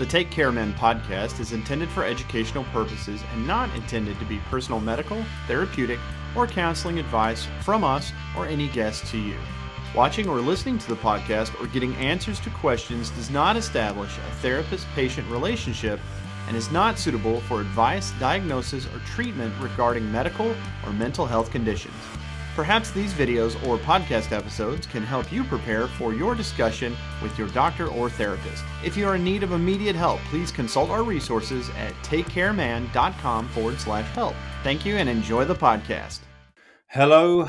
The Take Care Men podcast is intended for educational purposes and not intended to be personal medical, therapeutic, or counseling advice from us or any guest to you. Watching or listening to the podcast or getting answers to questions does not establish a therapist-patient relationship and is not suitable for advice, diagnosis, or treatment regarding medical or mental health conditions. Perhaps these videos or podcast episodes can help you prepare for your discussion with your doctor or therapist. If you are in need of immediate help, please consult our resources at takecareman.com/help. Thank you and enjoy the podcast. Hello.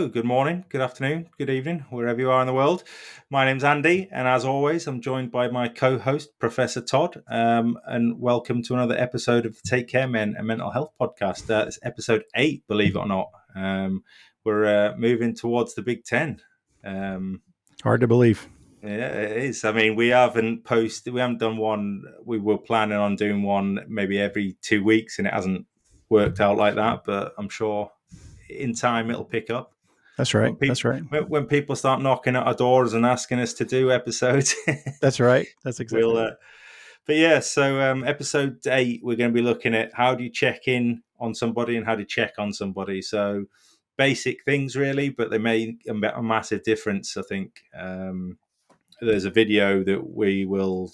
Good morning, good afternoon, good evening, wherever you are in the world. My name's Andy, and as always, I'm joined by my co-host, Professor Todd, and welcome to another episode of the Take Care Men, a mental health podcast. It's episode 8, believe it or not. We're moving towards the Big 10. Hard to believe. Yeah, it is. I mean, we haven't done one. We were planning on doing one maybe every 2 weeks, and it hasn't worked out like that, but I'm sure in time it'll pick up. That's right. When people start knocking at our doors and asking us to do episodes. That's right. That's exactly right. But yeah, so episode 8, we're going to be looking at how do you check in on somebody and how do you check on somebody. So basic things really, but they make a massive difference, I think. There's a video that we will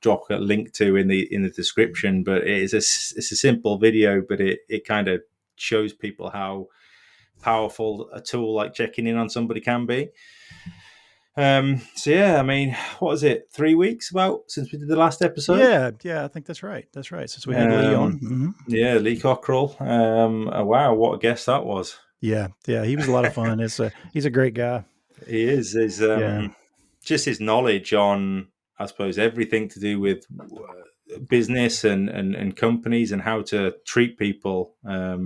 drop a link to in the description, but it's a simple video, but it kind of shows people how powerful a tool like checking in on somebody can be. So yeah, I mean, what is it? 3 weeks since we did the last episode? Yeah, I think that's right. Since we had Lee on. Mm-hmm. Yeah, Lee Cockrell. Wow, what a guest that was. Yeah, he was a lot of fun. He's a great guy. He is. Just his knowledge on, I suppose, everything to do with business and companies and how to treat people. I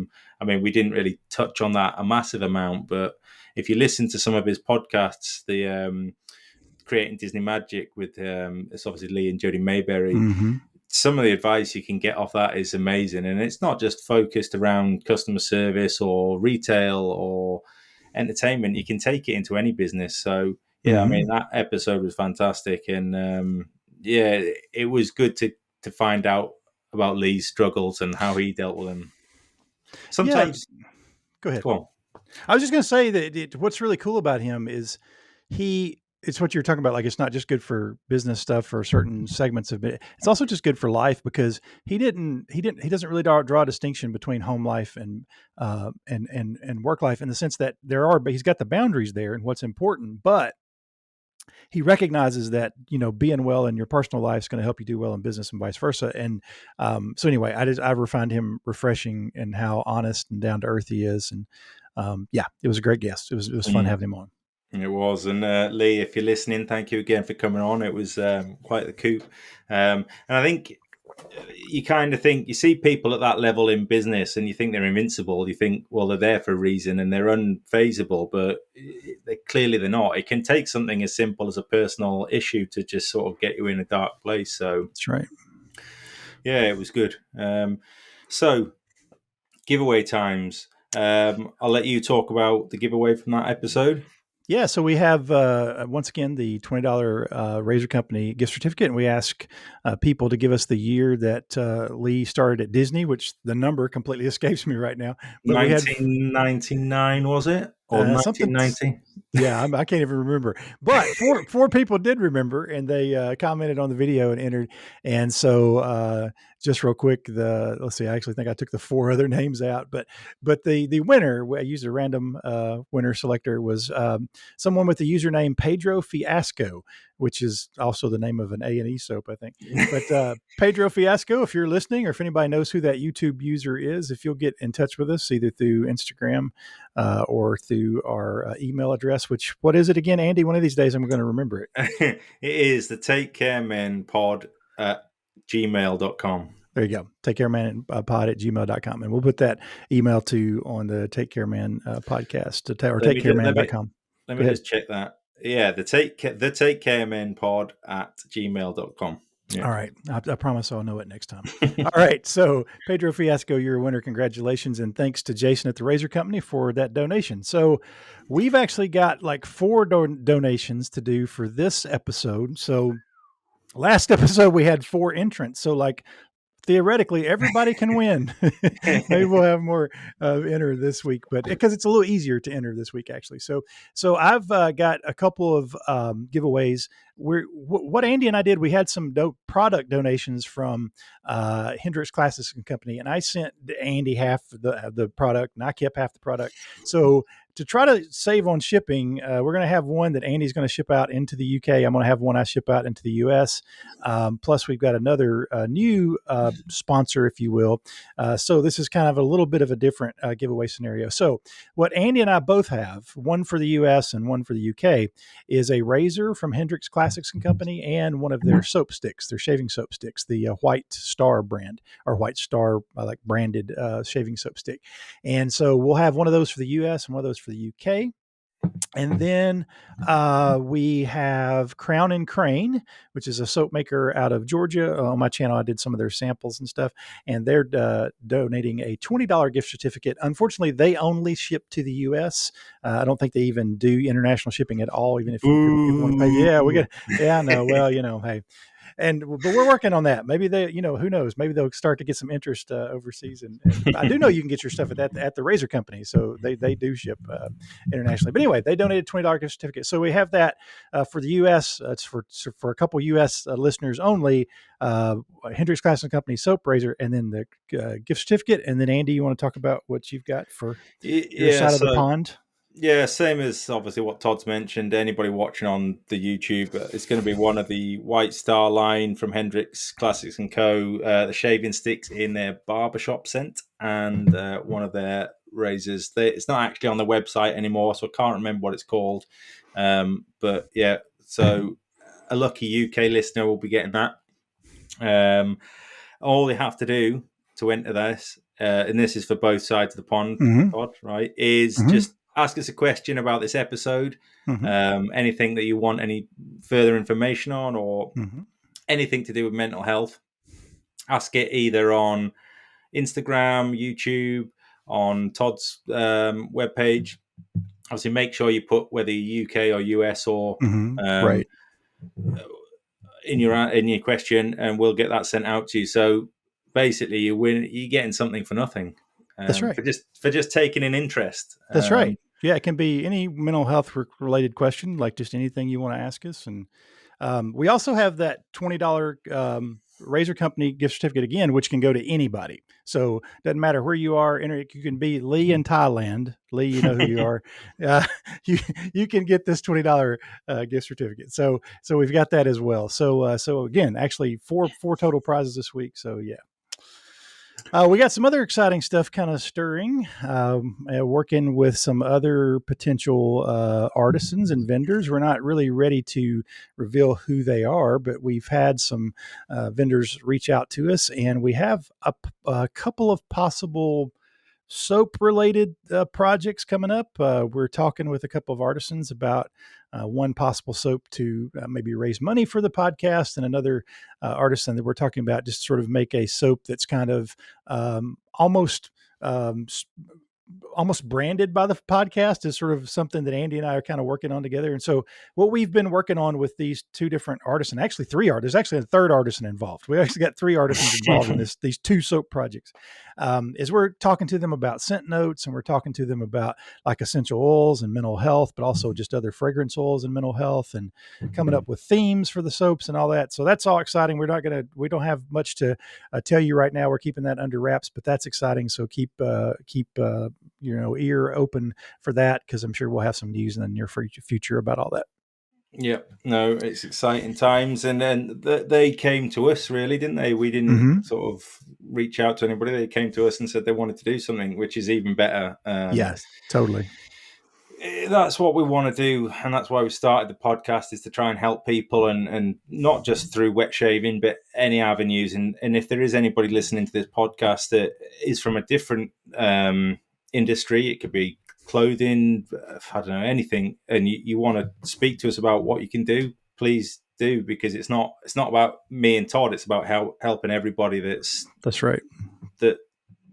mean, we didn't really touch on that a massive amount, but if you listen to some of his podcasts, the Creating Disney Magic with it's obviously Lee and Jody Mayberry. Mm-hmm. Some of the advice you can get off that is amazing, and it's not just focused around customer service or retail or entertainment. You can take it into any business. So yeah, I mean, that episode was fantastic, and yeah, it was good to find out about Lee's struggles and how he dealt with them. Sometimes, go ahead. Go on. I was just going to say that what's really cool about him is it's what you're talking about. Like, it's not just good for business stuff or certain segments of it. It's also just good for life, because he doesn't really draw a distinction between home life and work life, in the sense that he's got the boundaries there and what's important, but he recognizes that, being well in your personal life is going to help you do well in business and vice versa. And so anyway, I find him refreshing in how honest and down to earth he is. And yeah, it was a great guest. It was fun having him on. It was. And Lee, if you're listening, thank you again for coming on. It was quite the coup. And I think you kind of think, you see people at that level in business and you think they're invincible. You think, well, they're there for a reason and they're unfazable, but they're not. It can take something as simple as a personal issue to just sort of get you in a dark place. So that's right. Yeah, it was good. So giveaway times. I'll let you talk about the giveaway from that episode. Yeah, so we have, once again, the $20 Razor Company gift certificate, and we ask people to give us the year that Lee started at Disney, which the number completely escapes me right now. But 1999, was it? Or 1990? Yeah, I can't even remember. But four people did remember, and they commented on the video and entered. And so just real quick, let's see, I actually think I took the 4 other names out. But the winner, I used a random winner selector, was someone with the username Pedro Fiasco, which is also the name of an A&E soap, I think. But Pedro Fiasco, if you're listening, or if anybody knows who that YouTube user is, if you'll get in touch with us, either through Instagram or through our email address, what is it again, Andy? One of these days I'm going to remember it. It is the takecaremanpod@gmail.com. There you go. takecaremanpod@gmail.com. And we'll put that email on the Take Care Man podcast, or takecareman.com. Let me just check that. Yeah, the takecaremanpod@gmail.com. Yeah. All right. I promise I'll know it next time. All right. So Pedro Fiasco, you're a winner. Congratulations. And thanks to Jason at the Razor Company for that donation. So we've actually got like 4 donations to do for this episode. So last episode we had 4 entrants. So like theoretically everybody can win. Maybe we'll have more enter this week, but because it's a little easier to enter this week actually. So I've got a couple of giveaways. What Andy and I did, we had some product donations from Hendrix Classics and Company, and I sent Andy half the product and I kept half the product. So to try to save on shipping, we're going to have one that Andy's going to ship out into the UK. I'm going to have one I ship out into the US. Plus, we've got another new sponsor, if you will. So this is kind of a little bit of a different giveaway scenario. So what Andy and I both have, one for the US and one for the UK, is a razor from Hendrix Classics and Company and one of their soap sticks, their shaving soap sticks, the White Star brand or White Star like branded shaving soap stick. And so we'll have one of those for the US and one of those for the UK. And then we have Crown and Crane, which is a soap maker out of Georgia. On my channel, I did some of their samples and stuff, and they're donating a $20 gift certificate. Unfortunately, they only ship to the U.S. I don't think they even do international shipping at all, even if you want to pay. Yeah, no. Well, hey. But we're working on that. Maybe they, who knows? Maybe they'll start to get some interest overseas. And I do know you can get your stuff at the razor company, so they do ship internationally. But anyway, they donated $20 gift certificate, so we have that for the U.S. It's for a couple U.S. Listeners only. Hendrix Classics and Company soap razor, and then the gift certificate. And then Andy, you want to talk about what you've got for your side of the pond? Yeah, same as obviously what Todd's mentioned. Anybody watching on the YouTube, it's going to be one of the White Star line from Hendrix Classics and Co. The shaving sticks in their barbershop scent, and one of their razors. It's not actually on the website anymore, so I can't remember what it's called. But yeah, so a lucky UK listener will be getting that. All they have to do to enter this, and this is for both sides of the pond, Todd, right, is just ask us a question about this episode, anything that you want any further information on, or anything to do with mental health. Ask it either on Instagram, YouTube, on Todd's webpage. Obviously, make sure you put whether UK or US or right in your question, and we'll get that sent out to you. So basically, you're getting something for nothing. That's right. For just taking an interest. That's right. Yeah, it can be any mental health related question, like just anything you want to ask us. And we also have that $20 razor company gift certificate again, which can go to anybody. So it doesn't matter where you are. You can be Lee in Thailand. Lee, you know who you are. You can get this $20 gift certificate. So we've got that as well. So again, actually four total prizes this week. So yeah. We got some other exciting stuff kind of stirring, working with some other potential artisans and vendors. We're not really ready to reveal who they are, but we've had some vendors reach out to us, and we have a couple of possible soap-related projects coming up. We're talking with a couple of artisans about one possible soap to maybe raise money for the podcast, and another artisan that we're talking about just sort of make a soap that's kind of almost branded by the podcast is sort of something that Andy and I are kind of working on together. And so what we've been working on with these two different artists, and actually 3 artists, there's actually a third artisan involved. We actually got 3 artisans involved in these 2 soap projects, is we're talking to them about scent notes, and we're talking to them about like essential oils and mental health, but also just other fragrance oils and mental health, and coming up with themes for the soaps and all that. So that's all exciting. We don't have much to tell you right now. We're keeping that under wraps, but that's exciting. So keep ear open for that, because I'm sure we'll have some news in the near future about all that. Yeah, no, it's exciting times. And then they came to us, really, didn't they? We didn't sort of reach out to anybody. They came to us and said they wanted to do something, which is even better. Yes, totally. That's what we want to do, and that's why we started the podcast, is to try and help people, and not just through wet shaving, but any avenues. And if there is anybody listening to this podcast that is from a different industry, it could be clothing, I don't know, anything, and you want to speak to us about what you can do, please do, because it's not about me and Todd. It's about helping everybody that's right. That,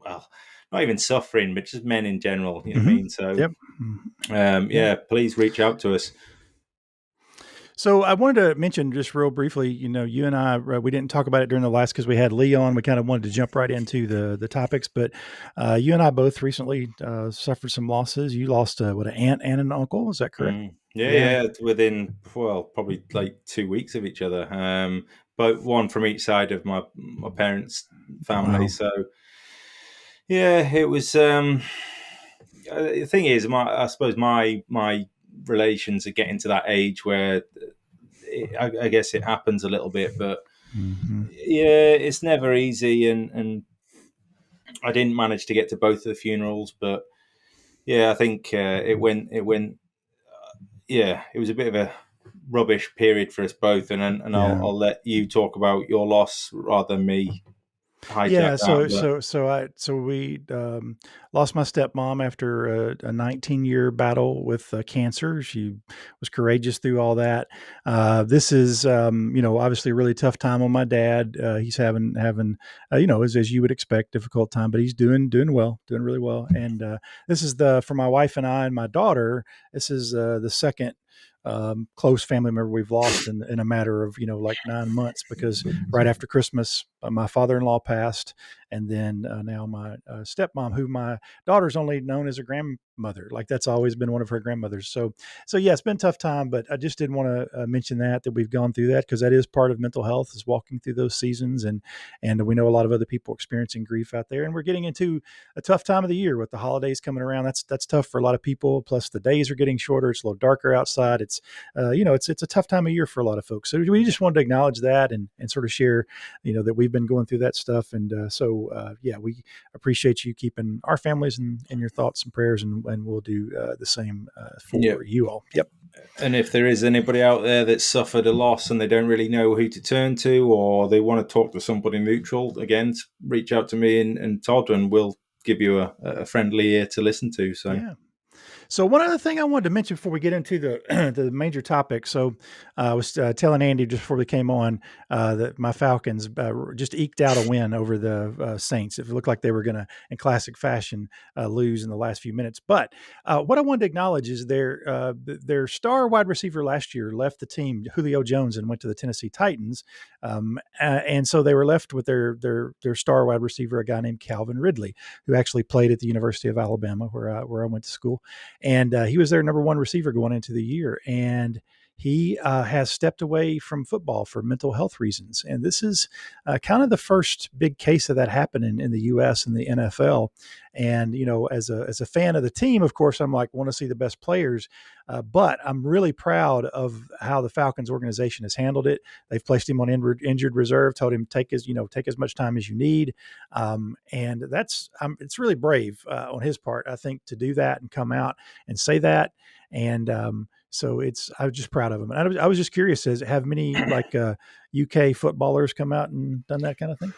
well, not even suffering, but just men in general. You know what I mean? So, please reach out to us. So I wanted to mention just real briefly, you and I, we didn't talk about it during the last because we had Lee on. We kind of wanted to jump right into the topics, but you and I both recently suffered some losses. You lost an aunt and an uncle. Is that correct? Yeah. Within probably like 2 weeks of each other. But one from each side of my parents' family. Wow. So yeah, it was. The thing is, I suppose my relations are getting to that age where I guess it happens a little bit, but Mm-hmm. yeah, it's never easy, and I didn't manage to get to both of the funerals, but yeah, I think it went. Yeah, it was a bit of a rubbish period for us both, and Yeah. I'll let you talk about your loss rather than me hijack Yeah, that. so But we lost my stepmom after a 19-year battle with cancer. She was courageous through all that. This is obviously a really tough time on my dad. He's having as you would expect, difficult time, but he's doing well, doing really well. And this is for my wife and I and my daughter. This is the second close family member we've lost in a matter of like 9 months, because right after Christmas my father-in-law passed, and then now my stepmom, who my daughter's only known as a grandmother, like that's always been one of her grandmothers. So yeah, it's been a tough time, but I just did want to mention that we've gone through that, because that is part of mental health, is walking through those seasons, and we know a lot of other people experiencing grief out there, and we're getting into a tough time of the year with the holidays coming around. That's tough for a lot of people. Plus the days are getting shorter. It's a little darker outside. It's a tough time of year for a lot of folks. So we just wanted to acknowledge that and sort of share, that we've been going through that stuff. And we appreciate you keeping our families in your thoughts and prayers, and we'll do the same yeah, for you all. Yep. and if there is anybody out there that suffered a loss and they don't really know who to turn to, or they want to talk to somebody neutral, again, reach out to me and Todd, and we'll give you a friendly ear to listen to. So. Yeah. So one other thing I wanted to mention before we get into the the major topic. So I was telling Andy just before we came on that my Falcons just eked out a win over the Saints. It looked like they were going to, in classic fashion, lose in the last few minutes. But what I wanted to acknowledge is their star wide receiver last year left the team, Julio Jones, and went to the Tennessee Titans. And so they were left with their star wide receiver, a guy named Calvin Ridley, who actually played at the University of Alabama, where I went to school. And he was their number one receiver going into the year. And he has stepped away from football for mental health reasons. And this is kind of the first big case of that happening in the U.S. and the NFL. And, as a fan of the team, of course, I'm like, want to see the best players. But I'm really proud of how the Falcons organization has handled it. They've placed him on injured reserve, told him take as much time as you need. And it's really brave on his part, I think, to do that and come out and say that. And so I was just proud of him. And I was just curious, have many UK footballers come out and done that kind of thing?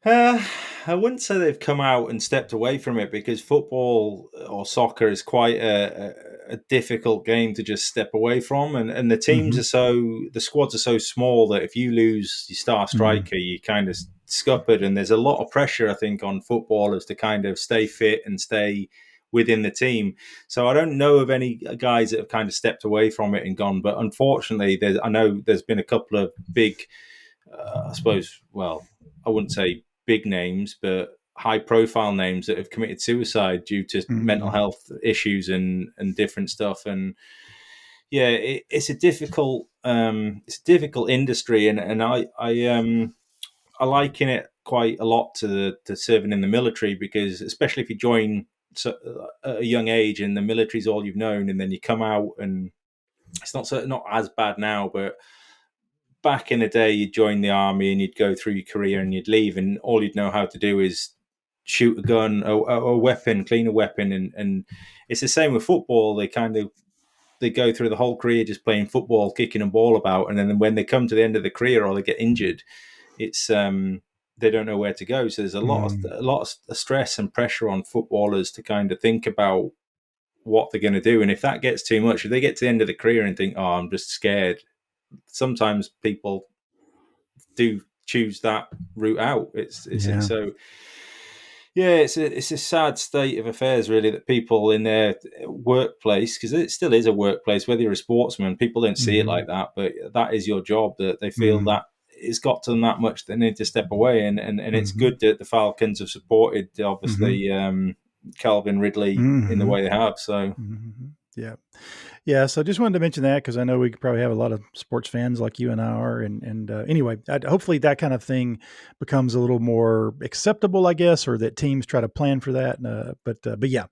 I wouldn't say they've come out and stepped away from it, because football or soccer is quite a difficult game to just step away from, and the teams Mm-hmm. the squads are so small that if you lose your star striker, you kind of scuppered, and there's a lot of pressure, I think, on footballers to kind of stay fit and stay within the team. So I don't know of any guys that have kind of stepped away from it and gone, but unfortunately, I know there's been a couple of big, I suppose, well, I wouldn't say big names, but high profile names that have committed suicide due to mental health issues and different stuff. And yeah, it's a difficult industry, and I liken it quite a lot to serving in the military, because especially if you join at a young age and the military's all you've known, and then you come out and it's not as bad now, but back in the day, you'd join the army and you'd go through your career and you'd leave, and all you'd know how to do is shoot a gun, a weapon, clean a weapon, and it's the same with football. They go through the whole career just playing football, kicking a ball about, and then when they come to the end of the career or they get injured, it's they don't know where to go. So there's a lot of stress and pressure on footballers to kind of think about what they're going to do, and if that gets too much, if they get to the end of the career and think, "Oh, I'm just scared," sometimes people do choose that route out. It's so Yeah, it's a sad state of affairs, really, that people in their workplace, because it still is a workplace, whether you're a sportsman, people don't see it Mm-hmm. like that, but that is your job, that they feel Mm-hmm. that it's got to them that much, they need to step away. And it's Mm-hmm. good that the Falcons have supported, Mm-hmm. obviously, Calvin Ridley in the Mm-hmm. way they have. So, Mm-hmm. Yeah. Yeah, so just wanted to mention that because I know we probably have a lot of sports fans like you and I are, and anyway, hopefully that kind of thing becomes a little more acceptable, I guess, or that teams try to plan for that. But yeah,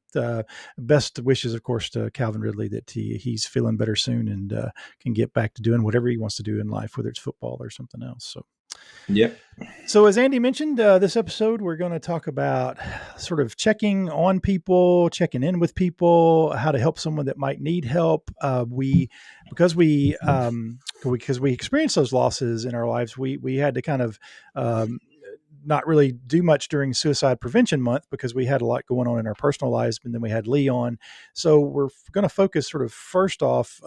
best wishes, of course, to Calvin Ridley that he's feeling better soon and can get back to doing whatever he wants to do in life, whether it's football or something else. yep. So, as Andy mentioned, this episode, we're going to talk about sort of checking on people, checking in with people, how to help someone that might need help. Because we experienced those losses in our lives, we had to kind of um, not really do much during Suicide Prevention Month because we had a lot going on in our personal lives, and then we had Lee on. So we're going to focus sort of first off,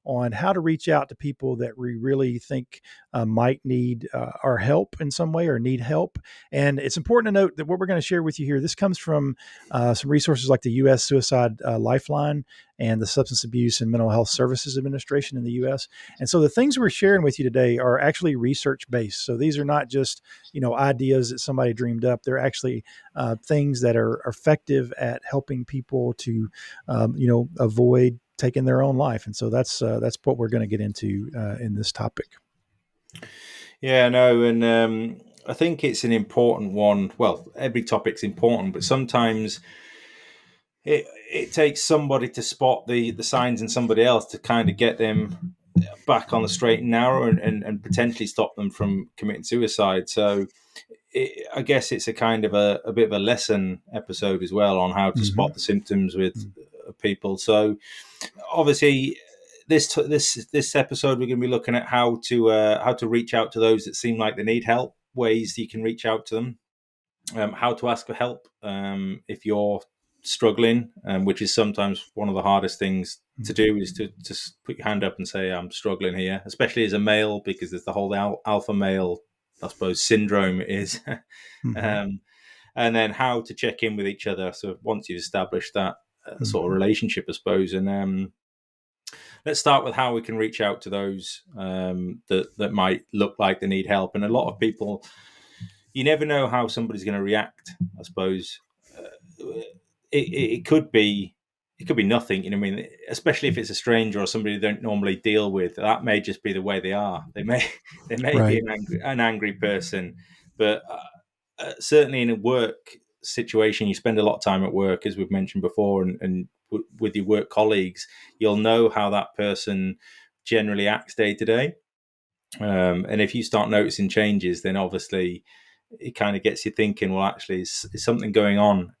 on how to reach out to people that we really think might need our help in some way or need help. And it's important to note that what we're going to share with you here, this comes from some resources like the U.S. Suicide Lifeline and the Substance Abuse and Mental Health Services Administration in the U.S. And so the things we're sharing with you today are actually research based. So these are not just ideas that somebody dreamed up. They're actually things that are effective at helping people to avoid taking their own life. And so that's what we're going to get into in this topic. Yeah, no, and I think it's an important one. Well, every topic's important, but sometimes it takes somebody to spot the signs in somebody else to kind of get them back on the straight and narrow and potentially stop them from committing suicide. So I guess it's a kind of a bit of a lesson episode as well on how to spot the symptoms with people. So obviously this episode we're going to be looking at how to reach out to those that seem like they need help, ways you can reach out to them, how to ask for help if you're struggling, which is sometimes one of the hardest things to do, is to just put your hand up and say, I'm struggling here, especially as a male, because there's the whole alpha male, I suppose, syndrome is. And then how to check in with each other. So once you've established that sort of relationship, I suppose, and let's start with how we can reach out to those that might look like they need help. And a lot of people, you never know how somebody's going to react, I suppose. It could be nothing, I mean, especially if it's a stranger or somebody you don't normally deal with. That may just be the way they are. They may Right. be an angry person, but certainly in a work situation, you spend a lot of time at work, as we've mentioned before, and with your work colleagues, you'll know how that person generally acts day to day. And if you start noticing changes, then obviously it kind of gets you thinking, well, actually, is something going on?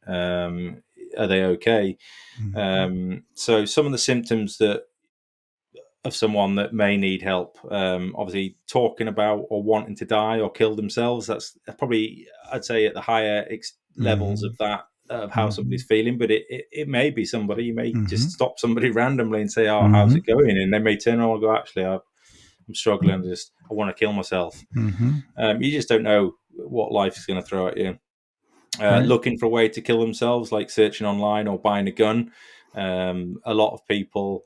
Are they okay? So some of the symptoms of someone that may need help, obviously talking about or wanting to die or kill themselves, that's probably, I'd say, at the higher levels of that, of how somebody's feeling. But it may be somebody, you may just stop somebody randomly and say, oh, how's it going? And they may turn around and go, actually, I'm struggling, I want to kill myself. You just don't know what life is going to throw at you. Right. Looking for a way to kill themselves, like searching online or buying a gun. A lot of people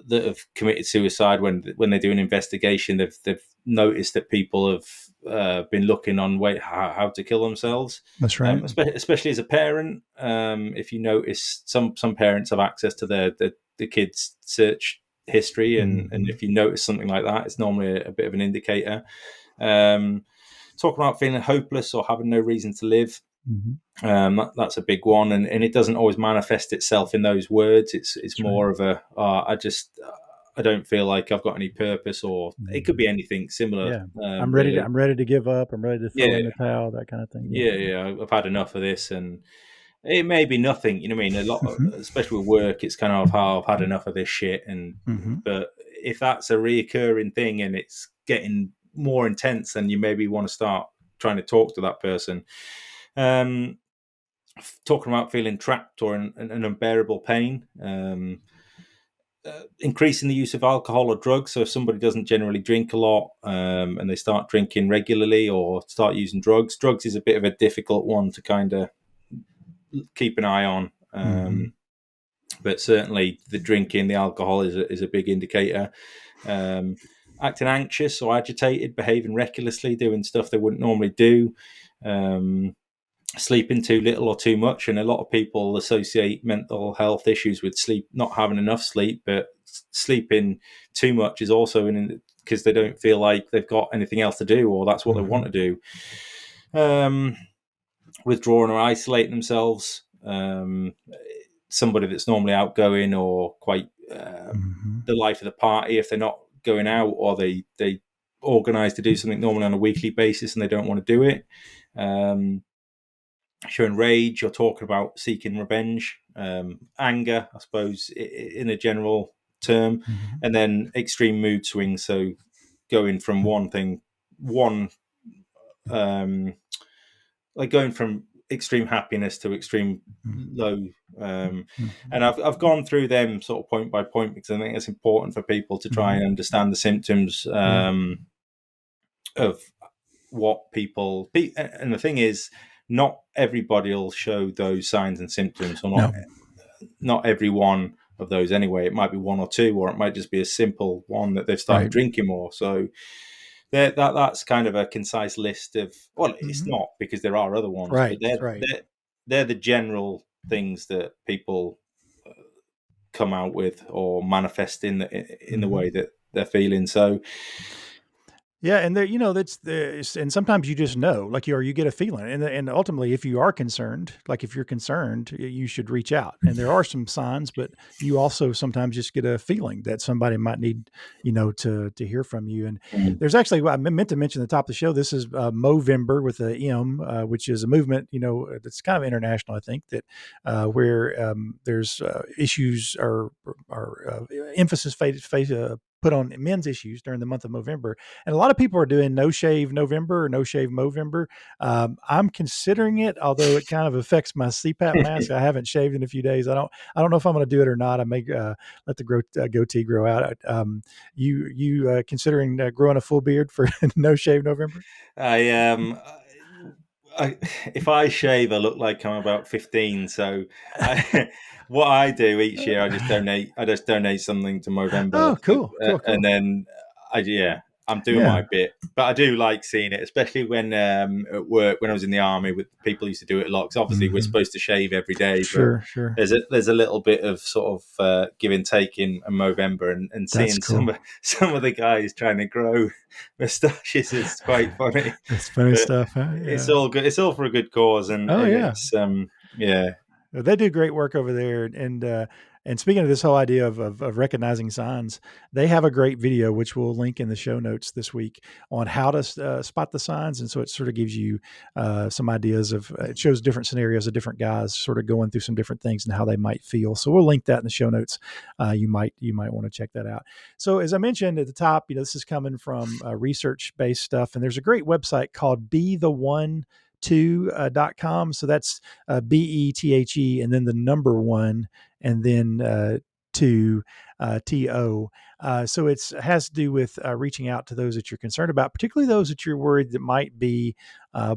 that have committed suicide, when they do an investigation, they've noticed that people have been looking on how to kill themselves. That's right. Especially as a parent, if you notice, some parents have access to the kids' search history, and if you notice something like that, it's normally a bit of an indicator. Talking about feeling hopeless or having no reason to live. That's a big one, and it doesn't always manifest itself in those words. It's more of a I don't feel like I've got any purpose, or it could be anything similar. Yeah. I'm ready really. I'm ready to give up. I'm ready to throw in the towel, that kind of thing. Yeah. I've had enough of this, and it may be nothing. You know what I mean? A lot, especially with work, it's kind of how I've had enough of this shit. And but if that's a reoccurring thing and it's getting more intense, then you maybe want to start trying to talk to that person. Talking about feeling trapped or an unbearable pain. increasing the use of alcohol or drugs. So if somebody doesn't generally drink a lot and they start drinking regularly or start using drugs is a bit of a difficult one to kind of keep an eye on. But certainly the drinking, the alcohol is a big indicator. Acting anxious or agitated, behaving recklessly, doing stuff they wouldn't normally do. Sleeping too little or too much, and a lot of people associate mental health issues with sleep, not having enough sleep, but sleeping too much is also because they don't feel like they've got anything else to do, or that's what they want to do. Withdrawing or isolating themselves, somebody that's normally outgoing or quite the life of the party, if they're not going out or they organize to do something normally on a weekly basis and they don't want to do it. Showing rage or talking about seeking revenge, anger, I suppose, in a general term, and then extreme mood swings. So going from like going from extreme happiness to extreme low. And I've gone through them sort of point by point because I think it's important for people to try and understand the symptoms of what people. And the thing is, not everybody will show those signs and symptoms, or not every one of those anyway. It might be one or two, or it might just be a simple one that they've started drinking more. So that's kind of a concise list of, well, it's not, because there are other ones, but they're the general things that people come out with or manifest in the way that they're feeling. So yeah, and there, and sometimes you just know, like you get a feeling, and ultimately, if you are concerned, like if you're concerned, you should reach out. And there are some signs, but you also sometimes just get a feeling that somebody might need, to hear from you. And there's actually, I meant to mention at the top of the show, this is Movember with a M, which is a movement, that's kind of international, I think, that where there's issues or emphasis put on men's issues during the month of November. And a lot of people are doing No Shave November or No Shave Movember. I'm considering it, although it kind of affects my CPAP mask. I haven't shaved in a few days. I don't know if I'm going to do it or not. I may let the goatee grow out. You considering growing a full beard for No Shave November? If I shave, I look like I'm about 15. So what I do each year, I just donate something to Movember. Oh, cool. And then I'm doing my bit, but I do like seeing it, especially when at work, when I was in the army, with people used to do it a lot, because obviously we're supposed to shave every day. Sure. There's a little bit of sort of give and take in Movember, and seeing cool. some of the guys trying to grow moustaches is quite funny. It's funny stuff. Huh? Yeah. It's all good. It's all for a good cause, and it's they do great work over there. And speaking of this whole idea of recognizing signs, they have a great video, which we'll link in the show notes this week, on how to spot the signs. And so it sort of gives you some ideas of, it shows different scenarios of different guys sort of going through some different things and how they might feel. So we'll link that in the show notes. You might want to check that out. So as I mentioned at the top, this is coming from research-based stuff. And there's a great website called BeTheOne2.com. So that's BETHE and then the number one and then to TO. So it has to do with reaching out to those that you're concerned about, particularly those that you're worried that might be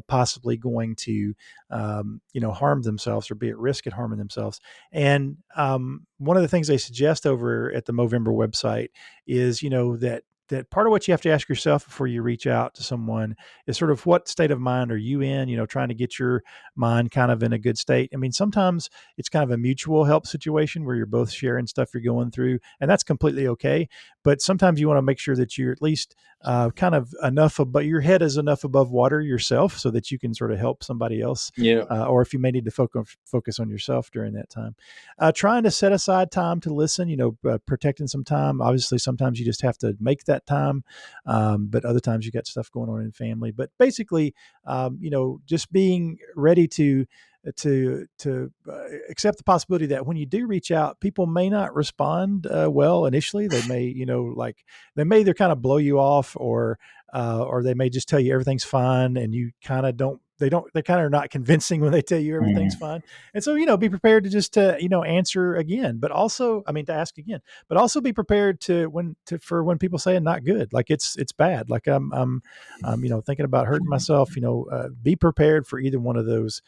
possibly going to, harm themselves or be at risk at harming themselves. And one of the things they suggest over at the Movember website is, that part of what you have to ask yourself before you reach out to someone is sort of, what state of mind are you in, trying to get your mind kind of in a good state. I mean, sometimes it's kind of a mutual help situation where you're both sharing stuff you're going through, and that's completely okay. But sometimes you want to make sure that you're at least kind of enough, but your head is enough above water yourself so that you can sort of help somebody else. Or if you may need to focus on yourself during that time, trying to set aside time to listen, protecting some time. Obviously, sometimes you just have to make that time. But other times you got stuff going on in family, but basically, just being ready to accept the possibility that when you do reach out, people may not respond well initially. They may, they're kind of blow you off, or they may just tell you everything's fine, and you kind of don't they kind of are not convincing when they tell you everything's fine. And so, be prepared to just answer again, but also, to ask again, but also be prepared for when people say not good, like it's bad. Like I'm thinking about hurting myself, be prepared for either one of those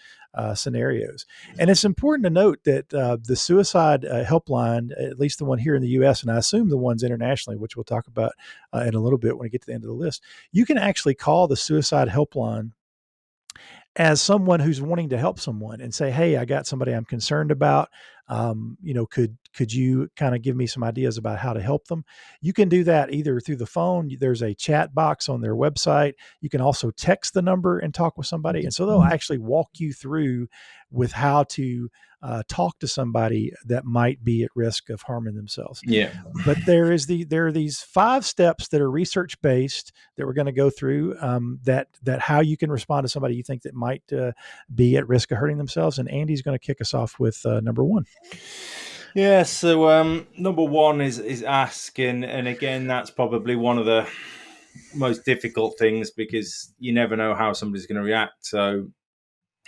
scenarios. And it's important to note that the suicide helpline, at least the one here in the US, and I assume the ones internationally, which we'll talk about in a little bit when we get to the end of the list, you can actually call the suicide helpline as someone who's wanting to help someone and say, "Hey, I got somebody I'm concerned about. Could you kind of give me some ideas about how to help them?" You can do that either through the phone. There's a chat box on their website. You can also text the number and talk with somebody, and so they'll actually walk you through with how to talk to somebody that might be at risk of harming themselves. Yeah. But there are these 5 steps that are research based that we're going to go through, that how you can respond to somebody you think that might be at risk of hurting themselves. And Andy's going to kick us off with number 1. Yeah. So number 1 is ask, and again, that's probably one of the most difficult things because you never know how somebody's going to react. So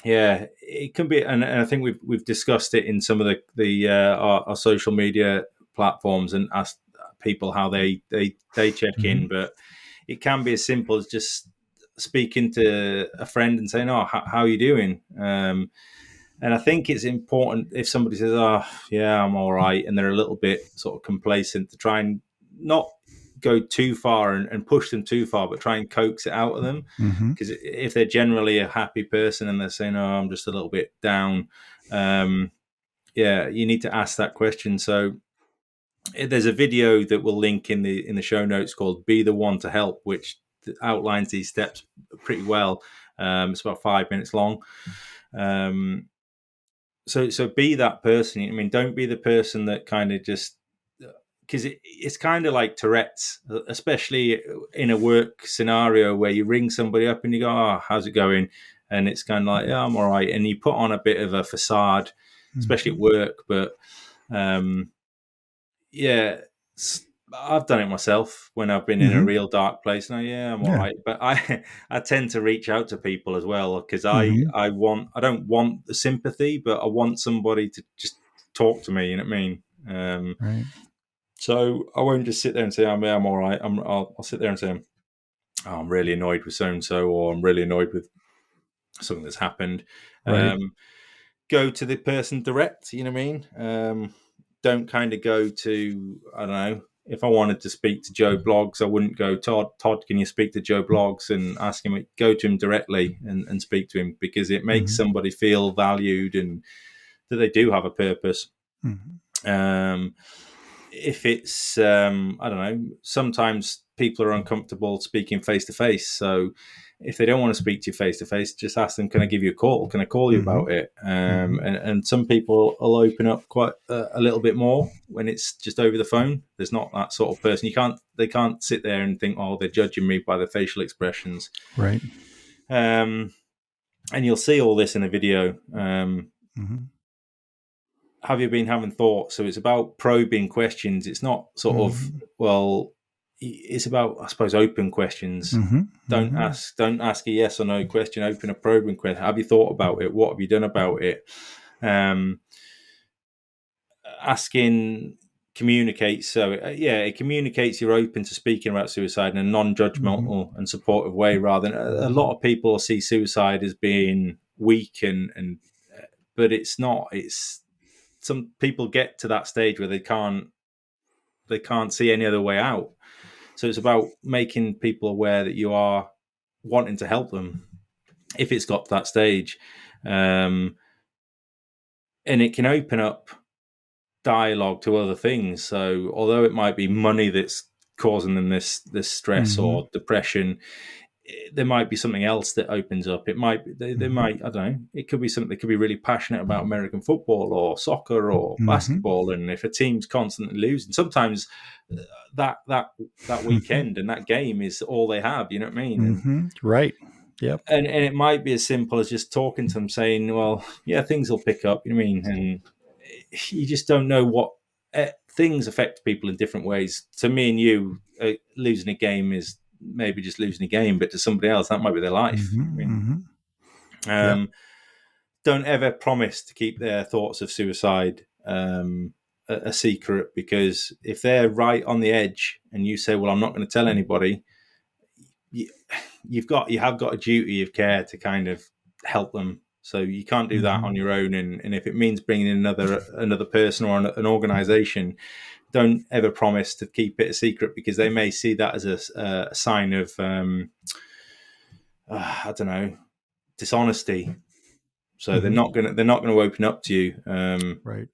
yeah, it can be, and I think we've discussed it in some of our social media platforms and asked people how they check in, but it can be as simple as just speaking to a friend and saying, "Oh, how are you doing?" And I think it's important if somebody says, "Oh, yeah, I'm all right," and they're a little bit sort of complacent, to try and not go too far and push them too far, but try and coax it out of them. Because if they're generally a happy person and they're saying, "Oh, I'm just a little bit down," you need to ask that question. So there's a video that we'll link in the show notes called "Be the One to Help," which outlines these steps pretty well. It's about 5 minutes long. So be that person. Don't be the person that kind of just, because it's kind of like Tourette's, especially in a work scenario where you ring somebody up and you go, "Oh, how's it going?" And it's kind of like, "Yeah, I'm all right." And you put on a bit of a facade, especially at work. But I've done it myself when I've been in a real dark place. And I'm all right. But I tend to reach out to people as well because I don't want the sympathy, but I want somebody to just talk to me. You know what I mean? Right. So I won't just sit there and say, I'm all right. I'll sit there and say, "Oh, I'm really annoyed with so-and-so," or "I'm really annoyed with something that's happened." Right. Go to the person direct, you know what I mean? Don't kind of go to, I don't know, if I wanted to speak to Joe Bloggs, I wouldn't go, Todd, can you speak to Joe Bloggs, and ask him, go to him directly and speak to him, because it makes somebody feel valued and that they do have a purpose. If it's, I don't know, sometimes people are uncomfortable speaking face to face. So if they don't want to speak to you face to face, just ask them, "Can I give you a call? Can I call you about it?" And some people will open up quite a little bit more when it's just over the phone. There's not that sort of person. They can't sit there and think, "Oh, they're judging me by their facial expressions." Right. And you'll see all this in a video. Have you been having thoughts? So it's about probing questions. It's not sort of, it's about, I suppose, open questions. Don't ask a yes or no question. Open a probing question. Have you thought about it? What have you done about it? Asking communicates. So it communicates you're open to speaking about suicide in a non-judgmental and supportive way, rather than a lot of people see suicide as being weak but it's not. It's, some people get to that stage where they can't see any other way out. So it's about making people aware that you are wanting to help them if it's got to that stage. And it can open up dialogue to other things. So although it might be money that's causing them this stress or depression, there might be something else that opens up. It might, they might, I don't know, it could be something, they could be really passionate about American football or soccer or basketball. And if a team's constantly losing, sometimes that weekend and that game is all they have, you know what I mean? Right. Yep. And it might be as simple as just talking to them, saying, "Well, yeah, things will pick up," you know what I mean? And you just don't know what things affect people in different ways. To me and you, losing a game is maybe just losing a game, but to somebody else, that might be their life. Yep. Don't ever promise to keep their thoughts of suicide a secret, because if they're right on the edge and you say, well, I'm not going to tell anybody, you have got a duty of care to kind of help them. So you can't do that on your own. And if it means bringing in another person or an organization, don't ever promise to keep it a secret, because they may see that as a sign of, I don't know, dishonesty. So they're not going to open up to you Right.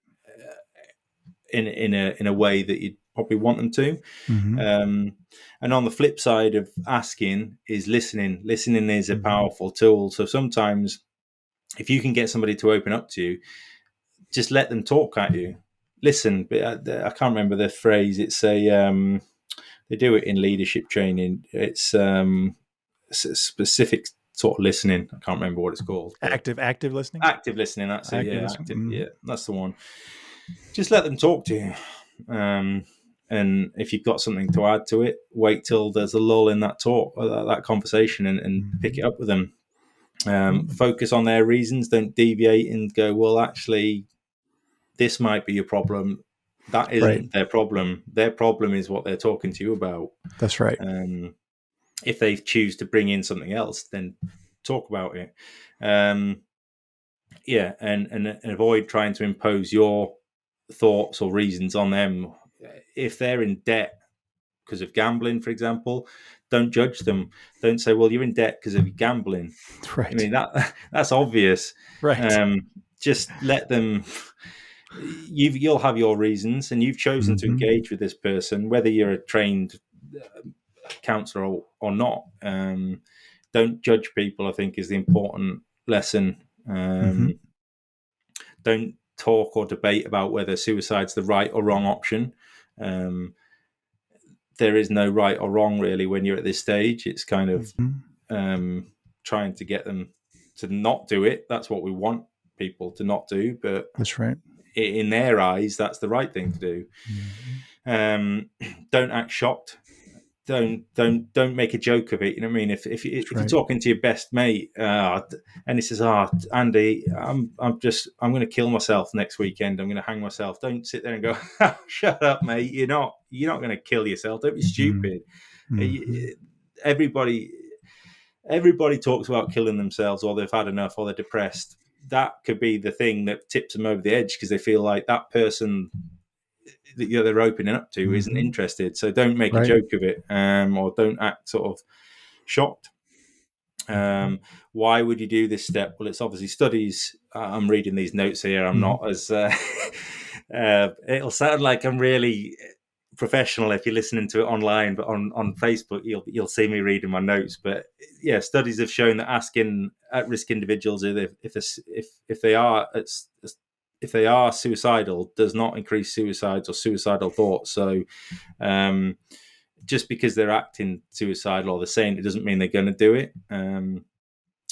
in a way that you'd probably want them to. Mm-hmm. And on the flip side of asking is listening. Listening is a powerful tool. So sometimes if you can get somebody to open up to you, just let them talk at you. Listen, but I can't remember the phrase. It's they do it in leadership training. It's a specific sort of listening. I can't remember what it's called. Active listening. Active listening. That's it. Yeah, listening. active. Yeah, that's the one. Just let them talk to you. And if you've got something to add to it, wait till there's a lull in that talk, or that conversation, and pick it up with them. Focus on their reasons. Don't deviate and go, well, actually, this might be your problem. That isn't their problem. Their problem is what they're talking to you about. That's right. If they choose to bring in something else, then talk about it. Yeah, and avoid trying to impose your thoughts or reasons on them. If they're in debt because of gambling, for example, don't judge them. Don't say, well, you're in debt because of gambling. Right. I mean, that's obvious. Right. Just let them. You'll have your reasons, and you've chosen to engage with this person, whether you're a trained counselor or not. Don't judge people, I think, is the important lesson. Don't talk or debate about whether suicide's the right or wrong option. There is no right or wrong, really, when you're at this stage. It's kind of trying to get them to not do it. That's what we want people to not do, but that's right. In their eyes, that's the right thing to do. Don't act shocked. Don't make a joke of it. You know what I mean? If you're talking to your best mate and he says, Andy, I'm going to kill myself next weekend. I'm going to hang myself. Don't sit there and go, shut up, mate. You're not going to kill yourself. Don't be stupid. Everybody talks about killing themselves, or they've had enough, or they're depressed. That could be the thing that tips them over the edge, because they feel like that person that they're opening up to isn't interested. So don't make a joke of it, or don't act sort of shocked. Why would you do this step? Well, it's obviously studies. I'm reading these notes here. I'm not as it'll sound like I'm really professional if you're listening to it online, but on Facebook you'll see me reading my notes. But yeah, studies have shown that asking at-risk individuals if they are suicidal does not increase suicides or suicidal thoughts. So just because they're acting suicidal or they're saying it doesn't mean they're going to do it. And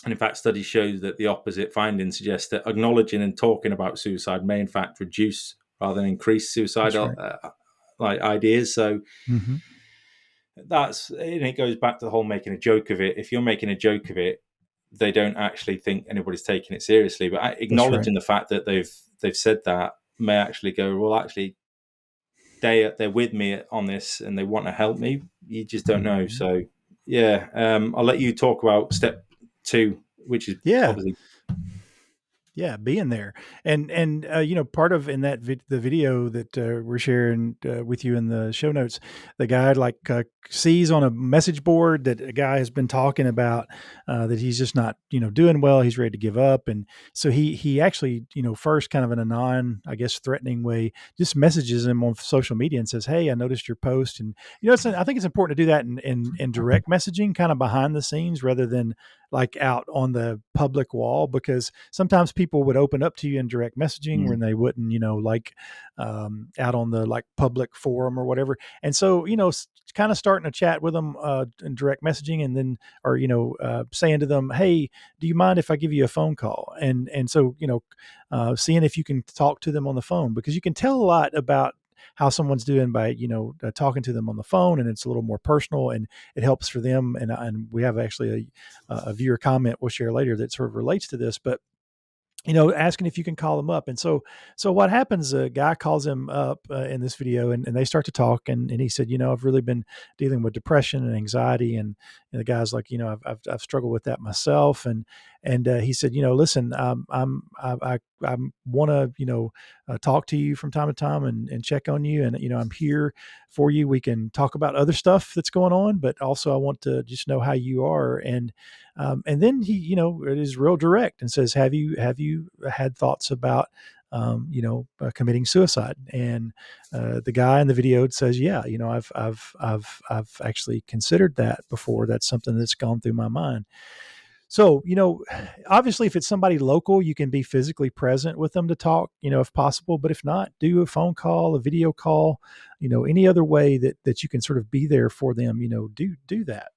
in fact, studies show that the opposite findings suggest that acknowledging and talking about suicide may in fact reduce rather than increase suicidal ideas. So and it goes back to the whole making a joke of it. If you're making a joke of it, they don't actually think anybody's taking it seriously. But acknowledging the fact that they've said that may actually go, well, actually, they're with me on this and they want to help me. You just don't know. So yeah, I'll let you talk about step 2, which is obviously. Yeah, being there, and part of in that the video that we're sharing with you in the show notes, the guy sees on a message board that a guy has been talking about that he's just not doing well. He's ready to give up, and so he actually first kind of in a I guess threatening way just messages him on social media and says, "Hey, I noticed your post," and I think it's important to do that in direct messaging, kind of behind the scenes rather than like out on the public wall, because sometimes people would open up to you in direct messaging when they wouldn't, out on the like public forum or whatever. And so, kind of starting a chat with them in direct messaging, and then, or, saying to them, "Hey, do you mind if I give you a phone call?" And so, seeing if you can talk to them on the phone, because you can tell a lot about how someone's doing by, talking to them on the phone, and it's a little more personal, and it helps for them. And we have actually a viewer comment we'll share later that sort of relates to this, but asking if you can call them up. And so what happens, a guy calls him up in this video, and they start to talk. And he said, I've really been dealing with depression and anxiety. And the guy's like, I've struggled with that myself. And he said, listen, I want to, talk to you from time to time and check on you. And, I'm here for you. We can talk about other stuff that's going on, but also I want to just know how you are. And then he, it is real direct and says, have you had thoughts about, committing suicide? And the guy in the video says, yeah, I've actually considered that before. That's something that's gone through my mind. So, obviously if it's somebody local, you can be physically present with them to talk, if possible. But if not, do a phone call, a video call, any other way that you can sort of be there for them, do that.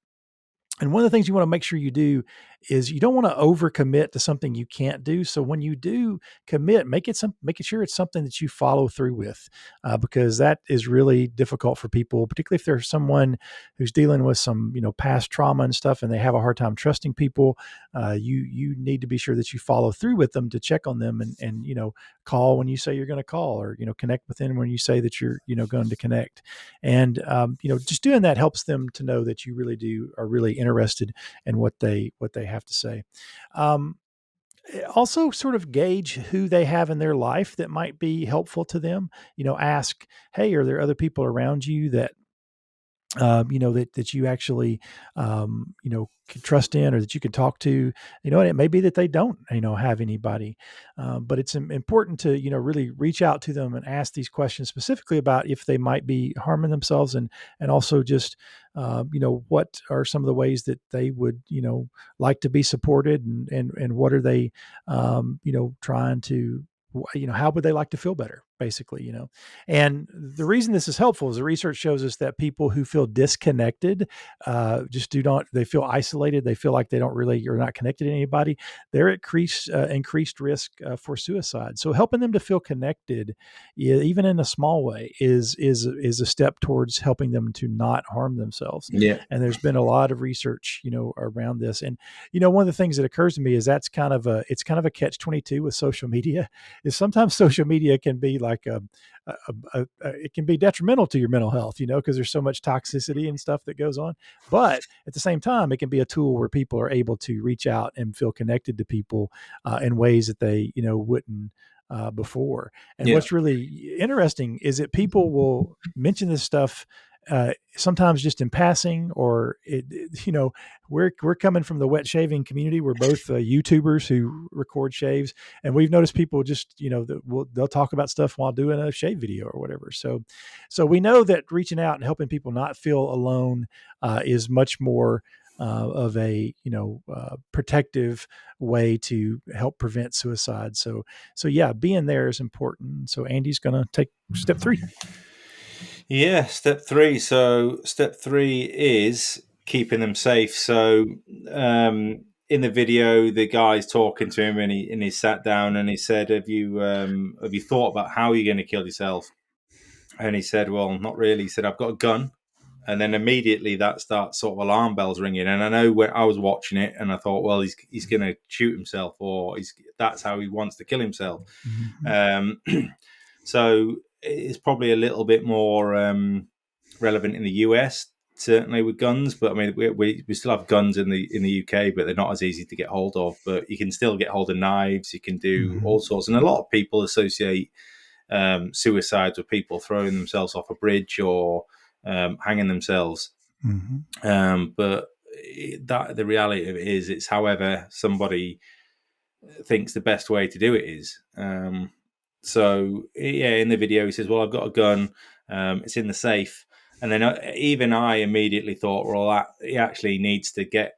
And one of the things you want to make sure you do is you don't want to overcommit to something you can't do. So when you do commit, make it sure it's something that you follow through with, because that is really difficult for people, particularly if there's someone who's dealing with some, past trauma and stuff, and they have a hard time trusting people. You need to be sure that you follow through with them to check on them, and call when you say you're going to call, or connect with them when you say that you're going to connect. And just doing that helps them to know that you really are really interested in what they have to say. Also sort of gauge who they have in their life that might be helpful to them. Ask, hey, are there other people around you that that you actually, can trust in, or that you can talk to, and it may be that they don't, have anybody. But it's important to, really reach out to them and ask these questions specifically about if they might be harming themselves, and also just, what are some of the ways that they would, like to be supported, and what are they, trying to, how would they like to feel better, basically. And the reason this is helpful is the research shows us that people who feel disconnected, just they feel isolated, they feel like they don't really, or not connected to anybody, they're at increased risk for suicide. So helping them to feel connected, even in a small way, is a step towards helping them to not harm themselves. Yeah. And there's been a lot of research, around this. And one of the things that occurs to me is it's kind of a catch-22 with social media. Is sometimes social media can be like it can be detrimental to your mental health, because there's so much toxicity and stuff that goes on. But at the same time, it can be a tool where people are able to reach out and feel connected to people in ways that they, wouldn't before. And what's really interesting is that people will mention this stuff sometimes just in passing, or we're coming from the wet shaving community. We're both YouTubers who record shaves, and we've noticed people just they'll talk about stuff while doing a shave video or whatever. So we know that reaching out and helping people not feel alone is much more of a protective way to help prevent suicide. So yeah, being there is important. So Andy's going to take step 3. Yeah, step 3. So step 3 is keeping them safe. So in the video, the guy's talking to him, and he sat down and he said, have you thought about how you're going to kill yourself? And he said, well, not really. He said, I've got a gun. And then immediately that starts sort of alarm bells ringing. And I know when I was watching it, and I thought, well, he's going to shoot himself, or that's how he wants to kill himself. Mm-hmm. So it's probably a little bit more relevant in the US, certainly with guns. But I mean, we still have guns in the UK, but they're not as easy to get hold of. But you can still get hold of knives. You can do all sorts. And a lot of people associate suicides with people throwing themselves off a bridge or hanging themselves. But the reality of it is, it's however somebody thinks the best way to do it is. So yeah, in the video he says, well, I've got a gun, it's in the safe. And then even I immediately thought, well, he actually needs to get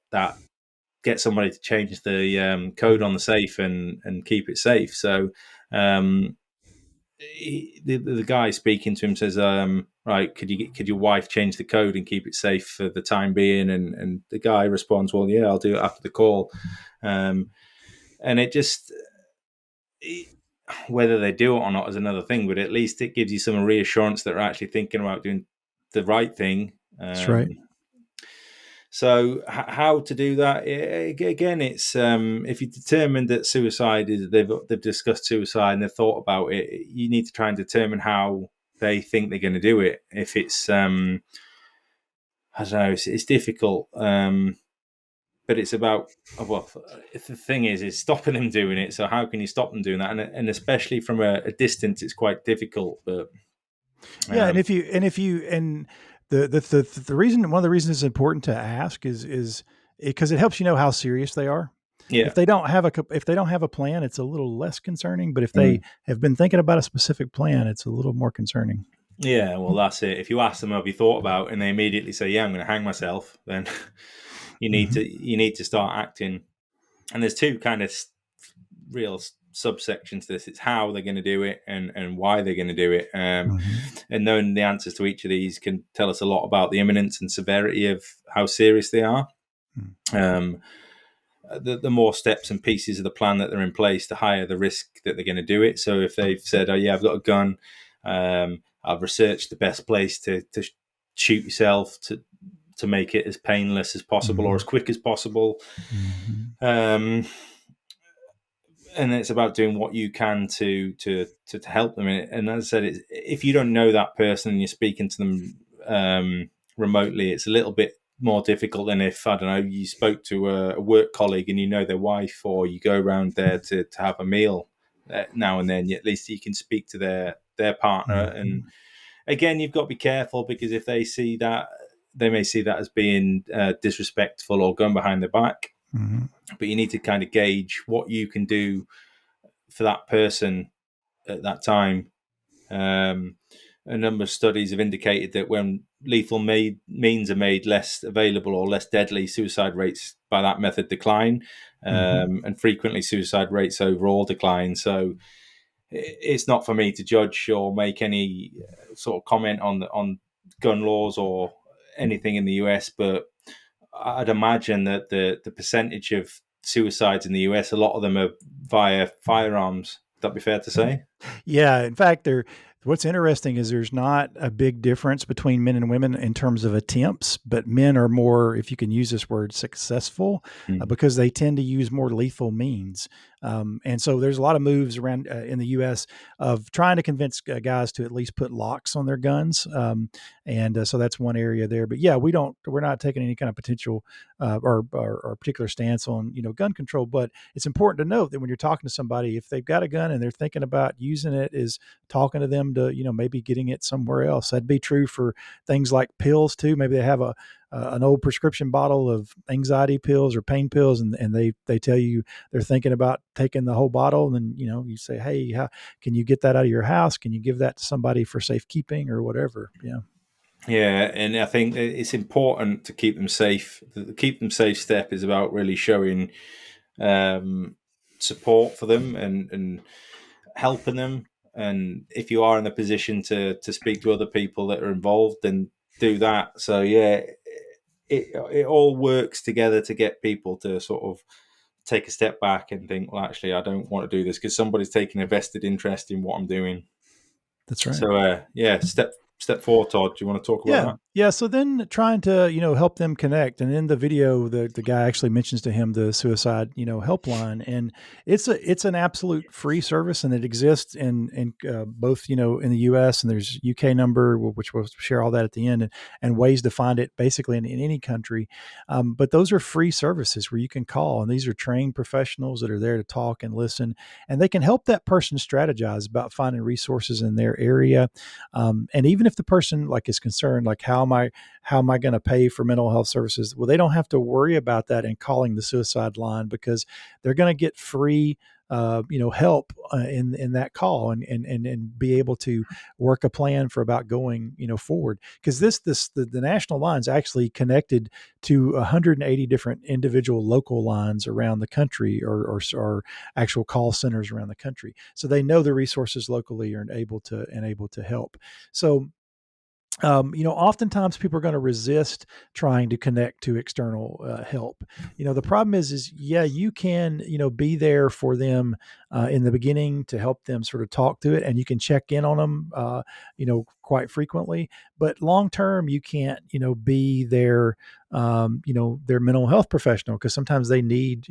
somebody to change the code on the safe and keep it safe. So the guy speaking to him says, right, could your wife change the code and keep it safe for the time being? And the guy responds, well, yeah, I'll do it after the call. And it just, whether they do it or not is another thing, but at least it gives you some reassurance that they're actually thinking about doing the right thing. That's right. So how to do that? Again, it's if you determine that suicide is, they've discussed suicide and they've thought about it, you need to try and determine how they think they're going to do it. If it's I don't know, it's difficult, but it's about, well, the thing is stopping them doing it. So how can you stop them doing that? And especially from a distance, it's quite difficult. But Yeah, and the reason, one of the reasons it's important to ask is because it helps you know how serious they are. yeah, If they don't have a plan, it's a little less concerning. But if they have been thinking about a specific plan, it's a little more concerning. Yeah, well, that's it. If you ask them, have you thought about, and they immediately say, "Yeah, I'm going to hang myself," then you need to start acting. And there's two kind of real subsections to this. It's how they're going to do it and why they're going to do it. And knowing the answers to each of these can tell us a lot about the imminence and severity of how serious they are. The more steps and pieces of the plan that they're in place, the higher the risk that they're going to do it. So if they've said, "Oh yeah, I've got a gun, I've researched the best place to shoot yourself to make it as painless as possible or as quick as possible," and it's about doing what you can to help them. And as I said, if you don't know that person and you're speaking to them remotely, it's a little bit more difficult than if, I don't know, you spoke to a work colleague and you know their wife, or you go around there to have a meal now and then. At least you can speak to their partner. And again, you've got to be careful, because if they see that, they may see that as being disrespectful or going behind their back. But you need to kind of gauge what you can do for that person at that time. A number of studies have indicated that when lethal means are made less available or less deadly, suicide rates by that method decline, and frequently suicide rates overall decline. So it's not for me to judge or make any sort of comment on gun laws or anything in the US, but I'd imagine that the percentage of suicides in the US, a lot of them are via firearms. Would that be fair to say? Yeah. In fact, what's interesting is there's not a big difference between men and women in terms of attempts, but men are more, if you can use this word, successful, because they tend to use more lethal means. And so there's a lot of moves around in the U.S. of trying to convince guys to at least put locks on their guns. So that's one area there. But yeah, we're not taking any kind of potential or particular stance on, gun control. But it's important to note that when you're talking to somebody, if they've got a gun and they're thinking about using it, is talking to them to, maybe getting it somewhere else. That'd be true for things like pills too. Maybe they have an old prescription bottle of anxiety pills or pain pills, and they tell you they're thinking about taking the whole bottle. And then, you say, "Hey, how can you get that out of your house? Can you give that to somebody for safekeeping or whatever?" Yeah. Yeah, and I think it's important to keep them safe. The keep them safe step is about really showing support for them and helping them. And if you are in a position to speak to other people that are involved, then do that. So yeah, it all works together to get people to sort of take a step back and think, well, actually, I don't want to do this because somebody's taking a vested interest in what I'm doing. That's right. So yeah, step forward, Todd. Do you want to talk about that? Yeah. So then trying to, help them connect. And in the video, the guy actually mentions to him the Suicide, Helpline. And it's an absolute free service, and it exists in both, in the US, and there's UK number, which we'll share all that at the end, and ways to find it basically in any country. But those are free services where you can call, and these are trained professionals that are there to talk and listen, and they can help that person strategize about finding resources in their area. And even if the person is concerned, how am I going to pay for mental health services? Well, they don't have to worry about that in calling the suicide line, because they're going to get free, help in that call and be able to work a plan for about going, forward. Because the national line's actually connected to 180 different individual local lines around the country, or actual call centers around the country. So they know the resources locally are able to help. So Oftentimes people are going to resist trying to connect to external help. The problem is, yeah, you can, be there for them in the beginning to help them sort of talk through it, and you can check in on them, quite frequently. But long term, you can't, be their mental health professional, because sometimes they need,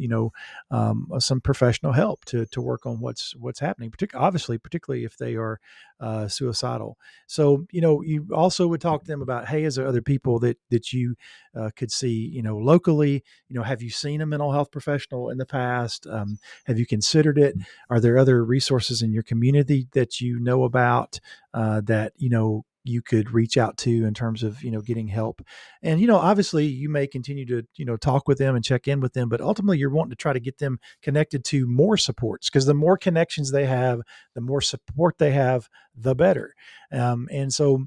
some professional help to work on what's happening. Particularly if they are suicidal. So, you also would talk to them about, hey, is there other people that you could see, locally? Have you seen a mental health professional in the past? Have you considered it? Are there other resources in your community that you know about that you could reach out to in terms of getting help? And obviously you may continue to talk with them and check in with them, but ultimately you're wanting to try to get them connected to more supports, because the more connections they have, the more support they have, the better. And so,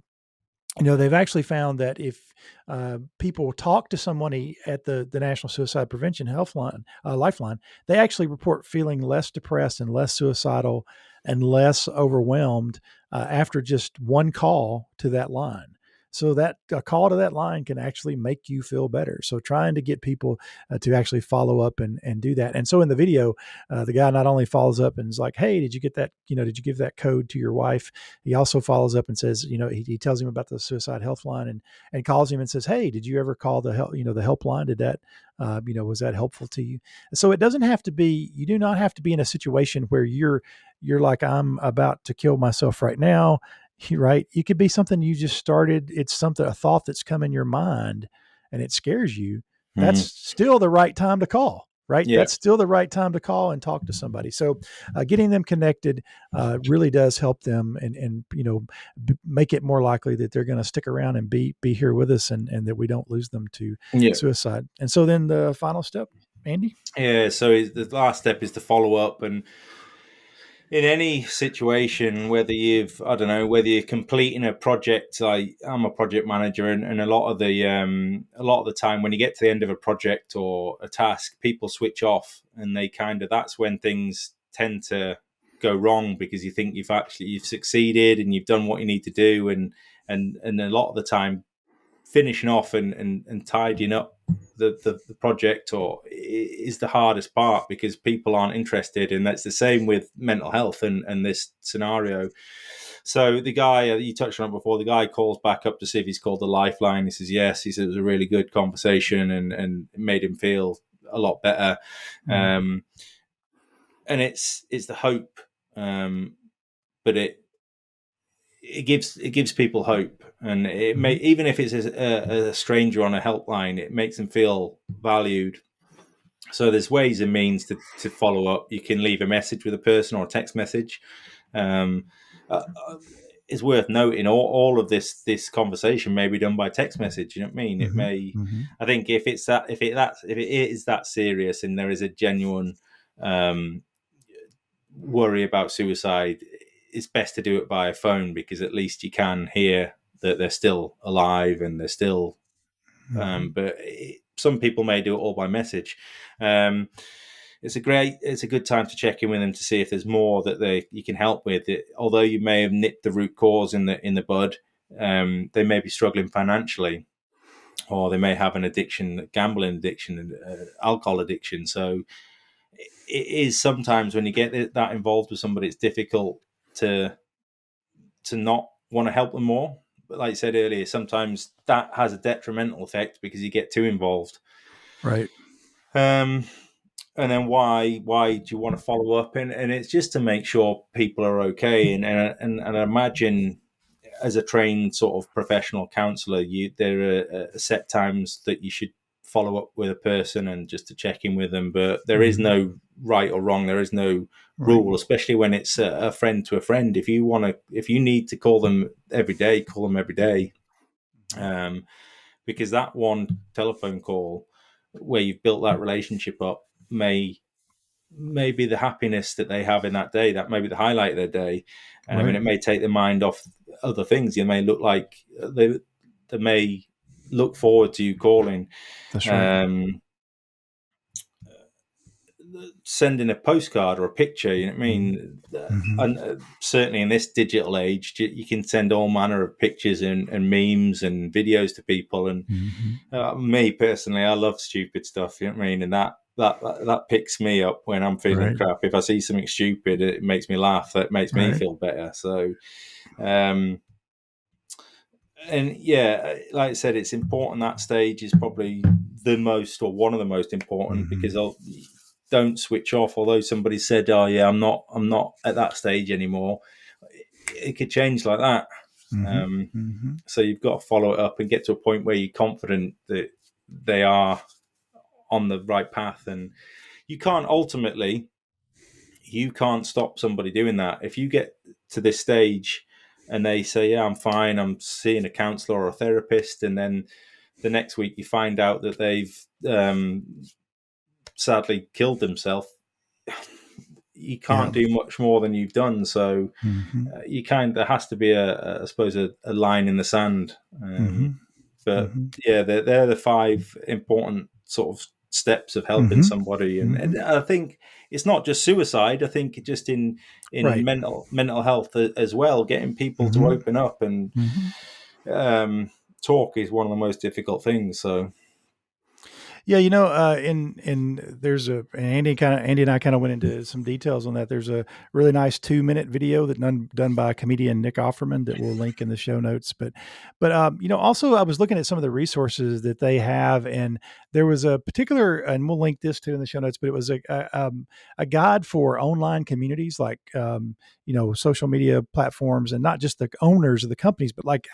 they've actually found that if people talk to somebody at the National Suicide Prevention Helpline, Lifeline, they actually report feeling less depressed and less suicidal and less overwhelmed after just one call to that line. So that a call to that line can actually make you feel better. So trying to get people to actually follow up and do that. And so in the video, the guy not only follows up and is like, "Hey, did you get that? Did you give that code to your wife?" He also follows up and says, he tells him about the Suicide Helpline, and calls him and says, "Hey, did you ever call the help? The helpline? Did that, was that helpful to you?" So it doesn't have to be. You do not have to be in a situation where you're like, "I'm about to kill myself right now." Right? It could be something you just started. It's a thought that's come in your mind, and it scares you. That's Mm-hmm. still the right time to call. Right? Yeah. That's still the right time to call and talk to somebody. So, getting them connected really does help them, and make it more likely that they're going to stick around and be here with us, and that we don't lose them to Yeah. suicide. And so then the final step, Andy. Yeah. So the last step is to follow up, and in any situation, whether whether you're completing a project, like I'm a project manager, and a lot of the time when you get to the end of a project or a task, people switch off, and that's when things tend to go wrong, because you think you've succeeded and you've done what you need to do, and a lot of the time finishing off and tidying up the project or is the hardest part, because people aren't interested. And that's the same with mental health and this scenario. So the guy you touched on before, the guy calls back up to see if he's called the Lifeline. He says yes. He said it was a really good conversation, and it made him feel a lot better. Mm-hmm. And it's the hope, but it gives people hope, and it may, even if it's a stranger on a helpline, it makes them feel valued. So there's ways and means to follow up. You can leave a message with a person or a text message. Um, it's worth noting all of this conversation may be done by text message. You know what I mean? It may. Mm-hmm. I think if it is that serious and there is a genuine worry about suicide, it's best to do it by a phone, because at least you can hear that they're still alive and they're still. But some people may do it all by message. It's a good time to check in with them to see if there's more that you can help with. Although you may have nipped the root cause in the bud, they may be struggling financially, or they may have an addiction, gambling addiction, alcohol addiction. So it is sometimes when you get that involved with somebody, it's difficult to not want to help them more. But like I said earlier, sometimes that has a detrimental effect because you get too involved. Right. And then why do you want to follow up? And it's just to make sure people are okay. And I imagine, as a trained sort of professional counselor, there are set times that you should follow up with a person and just to check in with them. But there is no right or wrong. There is no rule, especially when it's a friend to a friend. If you need to call them every day, call them every day. Because that one telephone call where you've built that relationship up may be the happiness that they have in that day. That may be the highlight of their day. And it may take their mind off other things. They may look like they may look forward to you calling. That's right. sending a postcard or a picture. You know what I mean? And certainly in this digital age, you can send all manner of pictures and memes and videos to people. And me personally, I love stupid stuff. You know what I mean? And that picks me up when I'm feeling crap. If I see something stupid, it makes me laugh. That makes me feel better. So, and yeah, like I said, it's important. That stage is probably the most, or one of the most important, because don't switch off. Although somebody said, "Oh yeah, I'm not at that stage anymore," it could change like that. So you've got to follow it up and get to a point where you're confident that they are on the right path, and you can't stop somebody doing that. If you get to this stage and they say, "Yeah, I'm fine, I'm seeing a counselor or a therapist," and then the next week you find out that they've sadly killed themselves, you can't do much more than you've done. So there has to be I suppose a line in the sand. But yeah, they're the 5 important sort of steps of helping somebody. And I think it's not just suicide. I think just in mental health as well, getting people to open up and talk is one of the most difficult things. So. Yeah, and there's Andy and I kind of went into some details on that. There's a really nice 2-minute video that done by comedian Nick Offerman that we'll link in the show notes. But also I was looking at some of the resources that they have, and there was a particular, and we'll link this too in the show notes, but it was a guide for online communities like social media platforms, and not just the owners of the companies, but like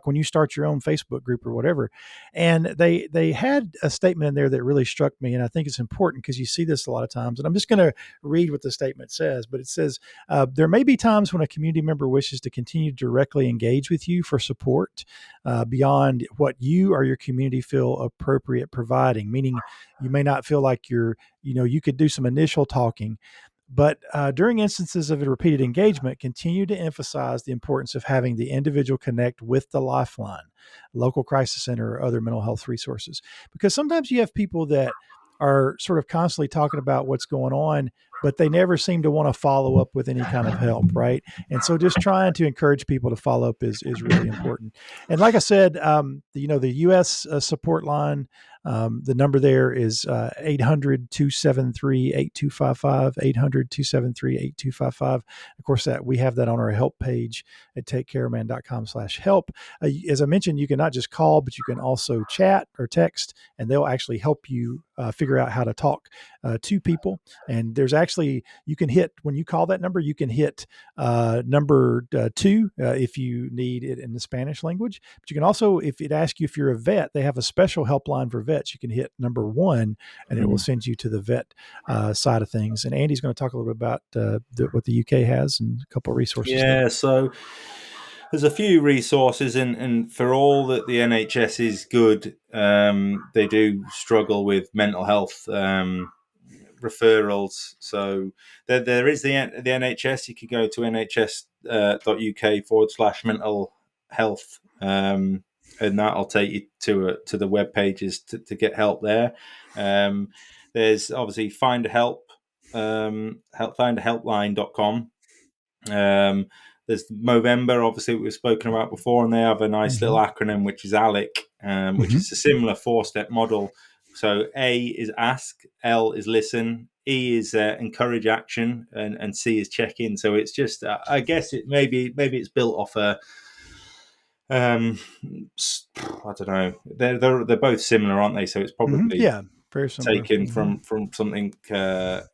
when you start your own Facebook group or whatever. And they had a statement in there that really struck me, and I think it's important because you see this a lot of times. And I'm just going to read what the statement says, but it says, there may be times when a community member wishes to continue to directly engage with you for support beyond what you or your community feel appropriate providing, meaning you may not feel like you could do some initial talking. But during instances of repeated engagement, continue to emphasize the importance of having the individual connect with the Lifeline, local crisis center, or other mental health resources. Because sometimes you have people that are sort of constantly talking about what's going on, but they never seem to want to follow up with any kind of help, right? And so just trying to encourage people to follow up is really important. And like I said, the U.S. support line, the number there is 800-273-8255, 800-273-8255. Of course, that we have that on our help page at takecareofman.com/help. As I mentioned, you can not just call, but you can also chat or text, and they'll actually help you figure out how to talk to people. And there's actually, you can hit, when you call that number, you can hit number 2 if you need it in the Spanish language. But you can also, if it asks you if you're a vet, they have a special helpline for vets. You can hit number 1 and it will send you to the vet side of things. And Andy's going to talk a little bit about what the UK has and a couple of resources. Yeah, so there's a few resources, and for all that the NHS is good, they do struggle with mental health referrals. So there is the NHS. You can go to nhs.uk/mental health, and that'll take you to the web pages to get help there. There's obviously findahelpline.com. There's Movember, obviously, we've spoken about before, and they have a nice little acronym, which is ALEC, which is a similar 4-step model. So A is ask, L is listen, E is encourage action, and C is check in. So it's just, I guess it maybe it's built off a, I don't know. They're both similar, aren't they? So it's probably very similar. Taken from something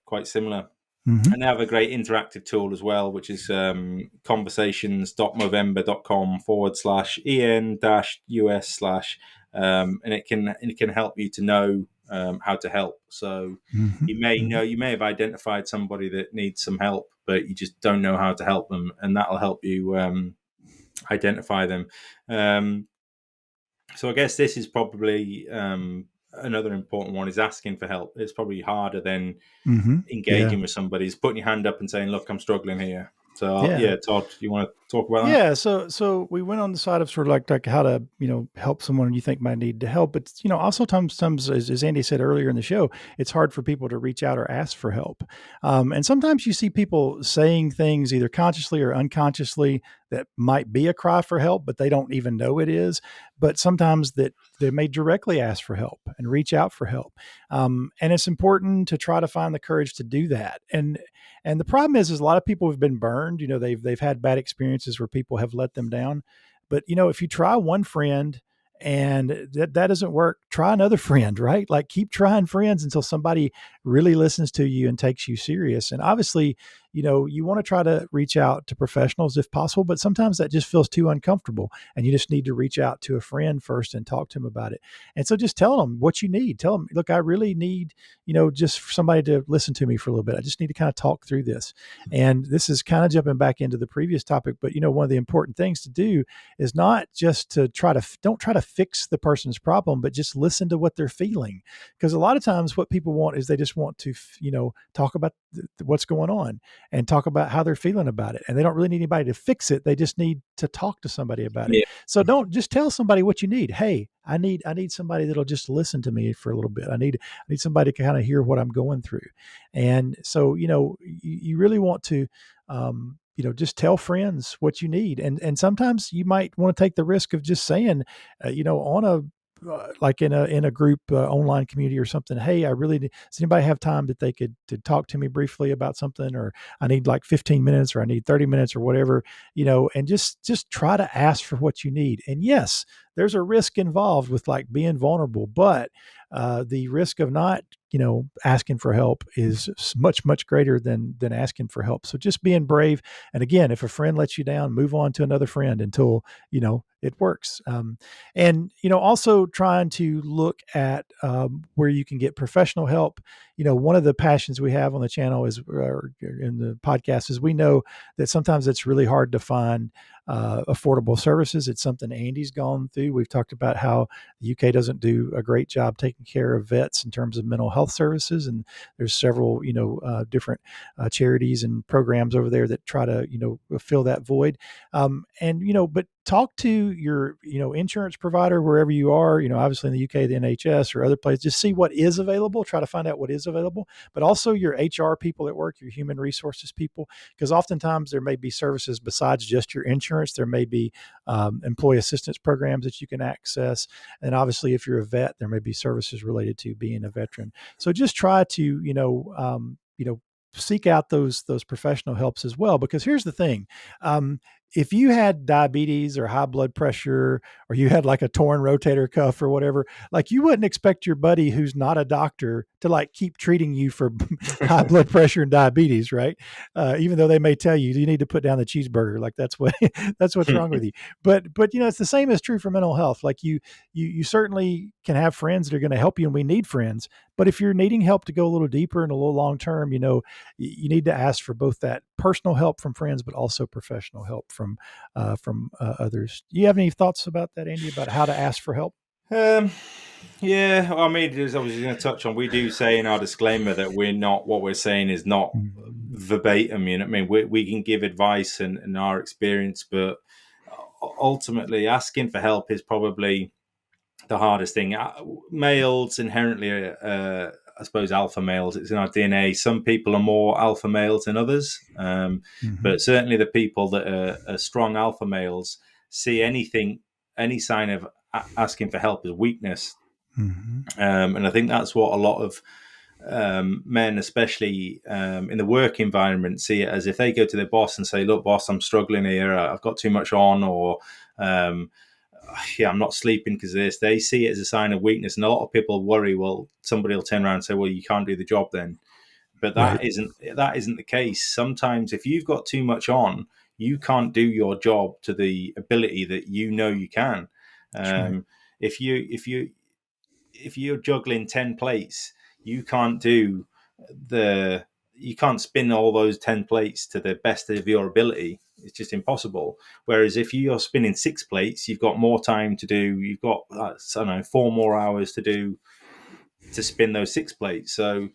quite similar. And they have a great interactive tool as well, which is conversations.movember.com/en-us/ and it can help you to know how to help. So you may have identified somebody that needs some help, but you just don't know how to help them, and that'll help you identify them. So I guess this is probably another important one, is asking for help. It's probably harder than engaging with somebody. Is putting your hand up and saying, "Look, I'm struggling here." So Todd, you want to talk about that? Yeah, so we went on the side of sort of like how to help someone you think might need to help, but also sometimes as Andy said earlier in the show, it's hard for people to reach out or ask for help, and sometimes you see people saying things either consciously or unconsciously that might be a cry for help, but they don't even know it is. But sometimes that they may directly ask for help and reach out for help, and it's important to try to find the courage to do that. And the problem is a lot of people have been burned. They've had bad experiences where people have let them down. But if you try one friend and that doesn't work, try another friend, right? Like keep trying friends until somebody really listens to you and takes you serious. And obviously, you want to try to reach out to professionals if possible, but sometimes that just feels too uncomfortable and you just need to reach out to a friend first and talk to them about it. And so just tell them what you need. Tell them, look, I really need, just somebody to listen to me for a little bit. I just need to kind of talk through this. And this is kind of jumping back into the previous topic, but one of the important things to do is not just to don't try to fix the person's problem, but just listen to what they're feeling. Because a lot of times what people want is they just want to, talk about what's going on and talk about how they're feeling about it. And they don't really need anybody to fix it. They just need to talk to somebody about it. Yeah. So don't just tell somebody what you need. Hey, I need somebody that'll just listen to me for a little bit. I need somebody to kind of hear what I'm going through. And so, you really want to, just tell friends what you need. And sometimes you might want to take the risk of just saying, on a, like in a group online community or something, hey, does anybody have time that they could to talk to me briefly about something, or I need like 15 minutes or I need 30 minutes or whatever, and just try to ask for what you need. And yes, there's a risk involved with like being vulnerable, but the risk of not asking for help is much, much greater than asking for help. So just being brave. And again, if a friend lets you down, move on to another friend until, it works. And, also trying to look at where you can get professional help. One of the passions we have on the channel is, or in the podcast, is we know that sometimes it's really hard to find affordable services. It's something Andy's gone through. We've talked about how the UK doesn't do a great job taking care of vets in terms of mental health services. And there's several, different charities and programs over there that try to, fill that void. But talk to your, insurance provider wherever you are, obviously in the UK, the NHS or other places, just see what is available, try to find out what is available, but also your HR people at work, your human resources people, because oftentimes there may be services besides just your insurance. There may be employee assistance programs that you can access. And obviously if you're a vet, there may be services related to being a veteran. So just try to, seek out those professional helps as well, because here's the thing. If you had diabetes or high blood pressure, or you had like a torn rotator cuff or whatever, like you wouldn't expect your buddy who's not a doctor to like keep treating you for high blood pressure and diabetes, right? Even though they may tell you you need to put down the cheeseburger, like that's what's wrong with you. But it's the same is true for mental health. Like you certainly can have friends that are going to help you, and we need friends. But if you're needing help to go a little deeper and a little long term, you need to ask for both that personal help from friends, but also professional help from others. Do you have any thoughts about that, Andy, about how to ask for help? Yeah, well, I mean, as I was going to touch on, we do say in our disclaimer that what we're saying is not verbatim. I mean, we can give advice and our experience, but ultimately asking for help is probably the hardest thing. Males inherently, I suppose, alpha males. It's in our DNA. Some people are more alpha males than others, but certainly the people that are strong alpha males see any sign of asking for help as weakness. And I think that's what a lot of men, especially in the work environment, see it as. If they go to their boss and say, "Look, boss, I'm struggling here. I've got too much on," or I'm not sleeping because of this. They see it as a sign of weakness, and a lot of people worry, well, somebody will turn around and say, well, you can't do the job then. But that isn't the case. Sometimes if you've got too much on, you can't do your job to the ability that you can. If you're juggling 10 plates, you can't spin all those 10 plates to the best of your ability. It's just impossible. Whereas if you're spinning 6 plates, you've got more time to do. You've got 4 more hours to spin those 6 plates. So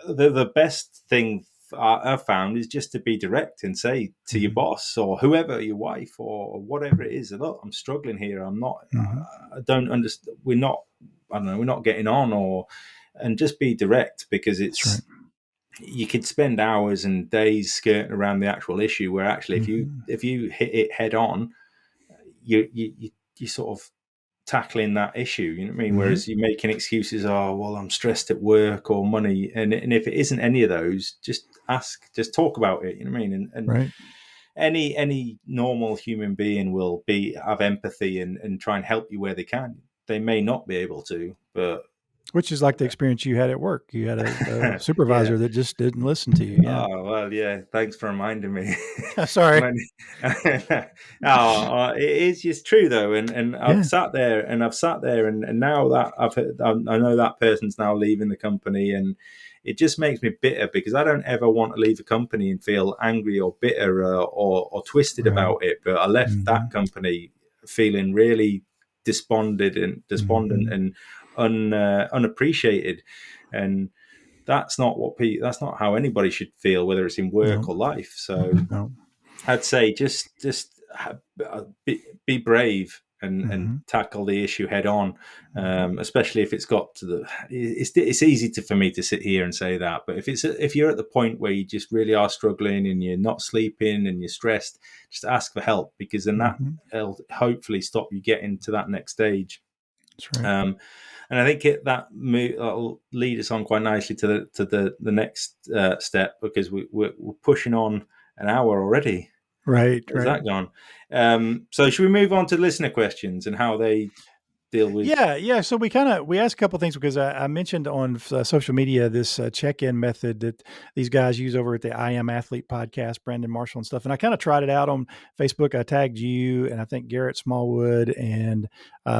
the best thing I've found is just to be direct and say to your boss or whoever, your wife or whatever it is, look, I'm struggling here. I'm not. I don't understand. We're not. I don't know. We're not getting on, and just be direct, because it's. You could spend hours and days skirting around the actual issue, where actually if you hit it head on, you sort of tackling that issue, you know what I mean? Whereas you're making excuses, oh well, I'm stressed at work or money, and if it isn't any of those, just talk about it, you know what I mean? And any normal human being will have empathy and try and help you where they can. They may not be able to, but which is like the experience you had at work. You had a supervisor that just didn't listen to you. Yeah. Oh, well, yeah. Thanks for reminding me. Sorry. It is just true though. And I've sat there and now that I know that person's now leaving the company, and it just makes me bitter, because I don't ever want to leave a company and feel angry or bitter or twisted about it. But I left that company feeling really despondent and unappreciated, and that's not how anybody should feel, whether it's in work or life. So I'd say just be brave and tackle the issue head on, especially if it's got to it's easy for me to sit here and say that, but if you're at the point where you just really are struggling and you're not sleeping and you're stressed, just ask for help, because then that'll hopefully stop you getting to that next stage. That's right. And I think that'll lead us on quite nicely to the next step, because we're pushing on an hour already. Right. Where's that gone? So should we move on to listener questions and how they deal with? Yeah. So we asked a couple of things, because I mentioned on social media this check-in method that these guys use over at the I Am Athlete podcast, Brandon Marshall and stuff. And I kind of tried it out on Facebook. I tagged you and I think Garrett Smallwood and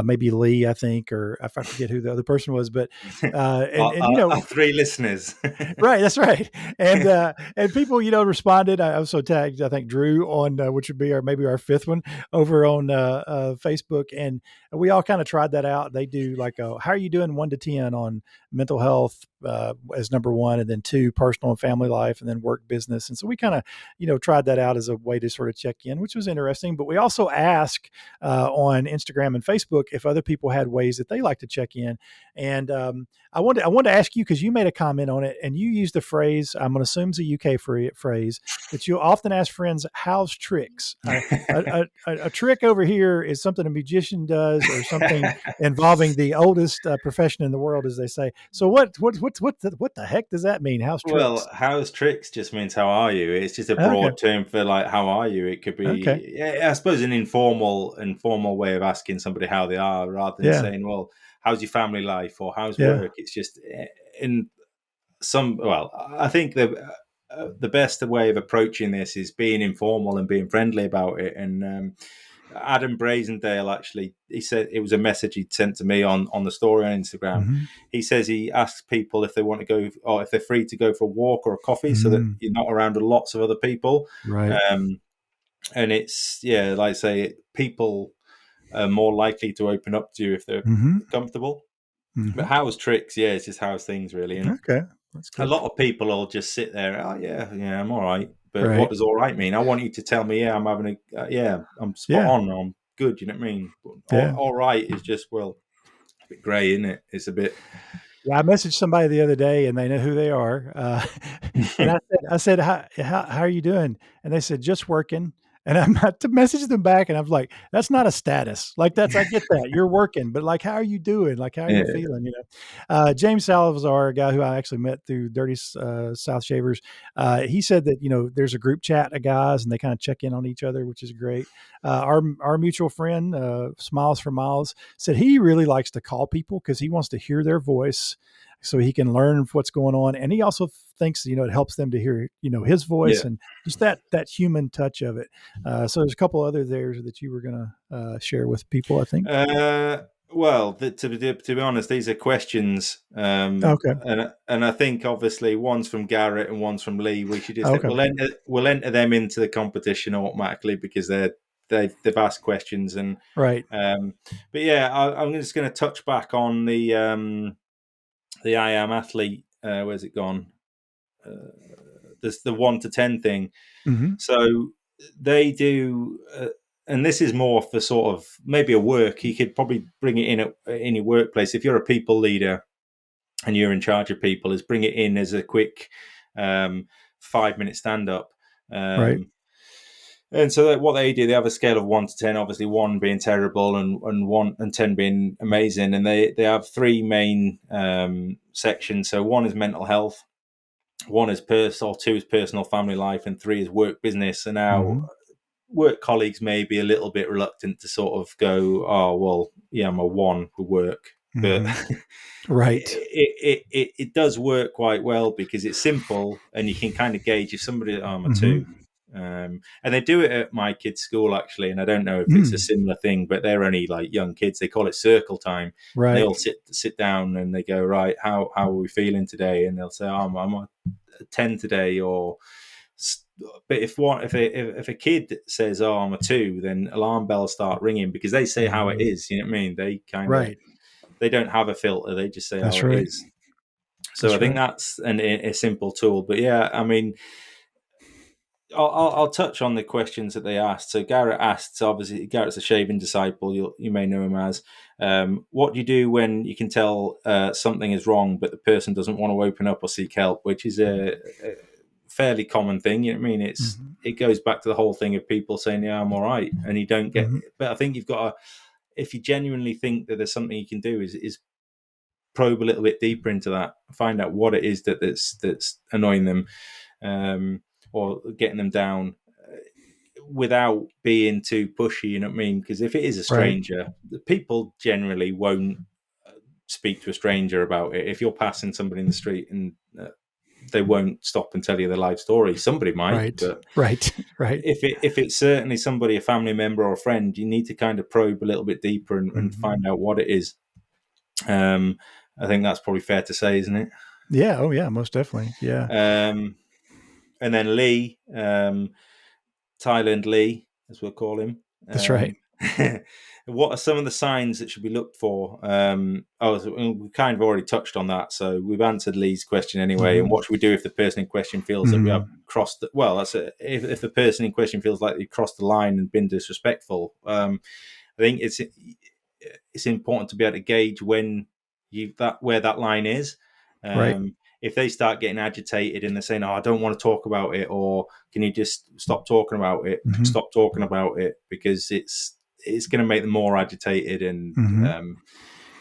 maybe Lee, I think, or I forget who the other person was, but our 3 listeners. Right, that's right. And people, responded. I also tagged, I think, Drew on which would be maybe our 5th one over on Facebook, and we all kind of tried that out. They do like how are you doing 1 to 10 on mental health as number 1, and then 2 personal and family life, and then work, business. And so we kind of tried that out as a way to sort of check in, which was interesting. But we also asked on Instagram and Facebook if other people had ways that they like to check in. And I wanted to ask you, because you made a comment on it, and you used the phrase, I'm going to assume it's a UK phrase, that you often ask friends, how's tricks? A trick over here is something a magician does, or something involving the oldest profession in the world, as they say. So what the heck does that mean? How's tricks? Well, how's tricks just means how are you? It's just a broad term for like how are you. It could be, I suppose, an informal way of asking somebody how they are, rather than saying, well, how's your family life or how's work? It's just I think the best way of approaching this is being informal and being friendly about it. And Adam Brazendale, actually, he said it was a message he'd sent to me on the story on Instagram. He says he asks people if they want to go, or if they're free to go for a walk or a coffee, so that you're not around lots of other people. Right. And it's, like I say, people are more likely to open up to you if they're comfortable. But how's tricks? Yeah, it's just how's things, really. And that's good. A lot of people will just sit there. Oh yeah, I'm all right. But what does all right mean? I want you to tell me, I'm having I'm spot on. I'm good. You know what I mean? All right is just, well, a bit grey, isn't it? It's a bit. Yeah, I messaged somebody the other day, and they know who they are. And I said, how are you doing? And they said, just working. And I'm not to message them back, and I'm like, that's not a status. Like I get that you're working, but like, how are you doing? Like, how are you feeling? James Salazar, a guy who I actually met through Dirty South Shavers, he said that there's a group chat of guys, and they kind of check in on each other, which is great. Our mutual friend, Smiles for Miles, said he really likes to call people because he wants to hear their voice, so he can learn what's going on. And he also thinks, it helps them to hear, his voice and just that human touch of it. So there's a couple other there that you were going to share with people, I think. Well, to be honest, these are questions. Okay. And I think obviously one's from Garrett and one's from Lee. We should just we'll enter them into the competition automatically, because they've asked questions. And right. But yeah, I'm just going to touch back on the I Am Athlete. Where's it gone? there's the 1 to 10 thing. Mm-hmm. So they do, and this is more for sort of maybe a work. You could probably bring it in your workplace if you're a people leader and you're in charge of people. Is bring it in as a quick 5-minute stand up. Right. And so what they do, they have a scale of 1 to 10, obviously 1 being terrible and 10 being amazing. And they have 3 main sections. So 1 is mental health, 1 is personal, 2 is personal family life, and 3 is work business. And now work colleagues may be a little bit reluctant to sort of go, oh, well, yeah, I'm a 1 for work. But right, it does work quite well because it's simple and you can kind of gauge if somebody, I'm a 2. And they do it at my kids' school, actually. And I don't know if it's a similar thing, but they're only like young kids. They call it circle time. Right. They all sit down and they go, right, how are we feeling today? And they'll say, I'm a 10 today. But if a kid says, oh, I'm a 2, then alarm bells start ringing because they say how it is. You know what I mean? They kind of, they don't have a filter. They just say how it is. So I think that's a simple tool. But yeah, I mean, I'll touch on the questions that they asked. So Garrett asked, obviously Garrett's a shaving disciple. You may know him as. What do you do when you can tell something is wrong, but the person doesn't want to open up or seek help, which is a fairly common thing. You know what I mean? It goes back to the whole thing of people saying, yeah, I'm all right. And you don't get, but I think you've got to, if you genuinely think that there's something you can do is probe a little bit deeper into that, find out what it is that's annoying them. Or getting them down without being too pushy, you know what I mean? Because if it is a stranger, people generally won't speak to a stranger about it. If you're passing somebody in the street and they won't stop and tell you their life story, somebody might. Right. If it's certainly somebody, a family member or a friend, you need to kind of probe a little bit deeper and find out what it is. I think that's probably fair to say, isn't it? Yeah. Oh, yeah. Most definitely. Yeah. And then Lee, Thailand Lee, as we'll call him. That's right. What are some of the signs that should be looked for? We kind of already touched on that, so we've answered Lee's question anyway. And what should we do if the person in question feels that we have crossed? If the person in question feels like they've crossed the line and been disrespectful, I think it's important to be able to gauge when where that line is. If they start getting agitated and they're saying, oh, I don't want to talk about it, or can you just stop talking about it, because it's going to make them more agitated. And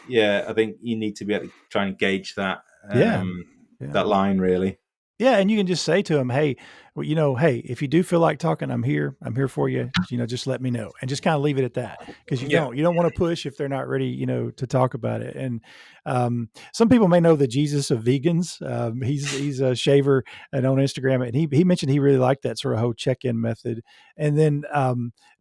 I think you need to be able to try and gauge that, that line really. Yeah. And you can just say to them, hey, hey, if you do feel like talking, I'm here for you. Just let me know, and just kind of leave it at that. Because you don't want to push if they're not ready, to talk about it. And some people may know the Jesus of vegans. He's a shaver and on Instagram, and he mentioned he really liked that sort of whole check-in method. And then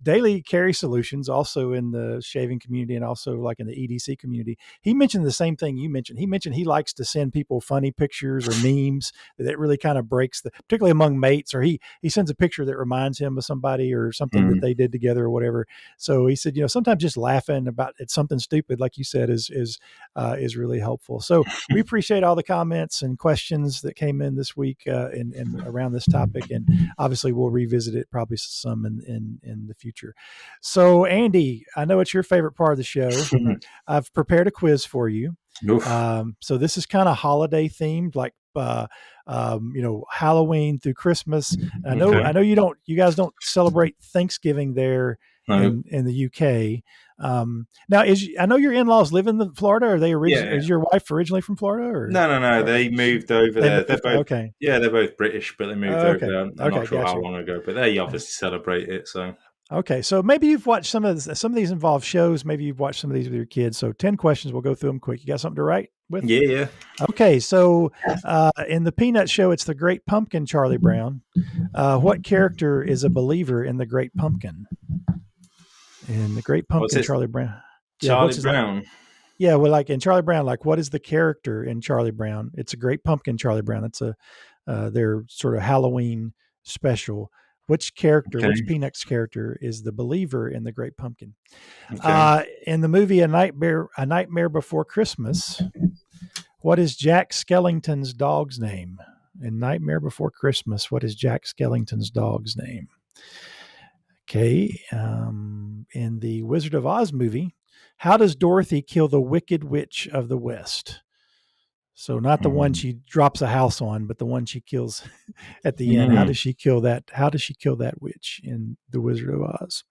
Daily Carry Solutions, also in the shaving community and also like in the EDC community, he mentioned the same thing you mentioned. He mentioned he likes to send people funny pictures or memes that really kind of breaks particularly among mates, or he sends a picture that reminds him of somebody or something that they did together or whatever. So he said, sometimes just laughing about it's something stupid, like you said, is really helpful. So we appreciate all the comments and questions that came in this week and around this topic. And obviously we'll revisit it probably some in the future. So Andy, I know it's your favorite part of the show. I've prepared a quiz for you. So this is kind of holiday themed, like Halloween through Christmas. I know you guys don't celebrate Thanksgiving there in the UK. Now I know your in-laws live in Florida. Are they is your wife originally from Florida? Or no, they moved over there. They're both okay. Yeah, they're both British, but they moved over there. I'm not sure how long ago, but they obviously celebrate it. So okay, so maybe you've watched some of these involve shows. Maybe you've watched some of these with your kids. So 10 questions. We'll go through them quick. You got something to write with? Yeah. Okay, so in the Peanut Show, it's the Great Pumpkin, Charlie Brown. What character is a believer in the Great Pumpkin? In the Great Pumpkin, Charlie Brown. Charlie Brown. Yeah, well, like in Charlie Brown, like what is the character in Charlie Brown? It's a Great Pumpkin, Charlie Brown. It's their sort of Halloween special. Which Peanuts character is the believer in the Great Pumpkin? In the movie A Nightmare Before Christmas, what is Jack Skellington's dog's name? In Nightmare Before Christmas, what is Jack Skellington's dog's name? Okay. In the Wizard of Oz movie, how does Dorothy kill the Wicked Witch of the West? So not the one she drops a house on, but the one she kills at the end. How does she kill that? How does she kill that witch in the Wizard of Oz?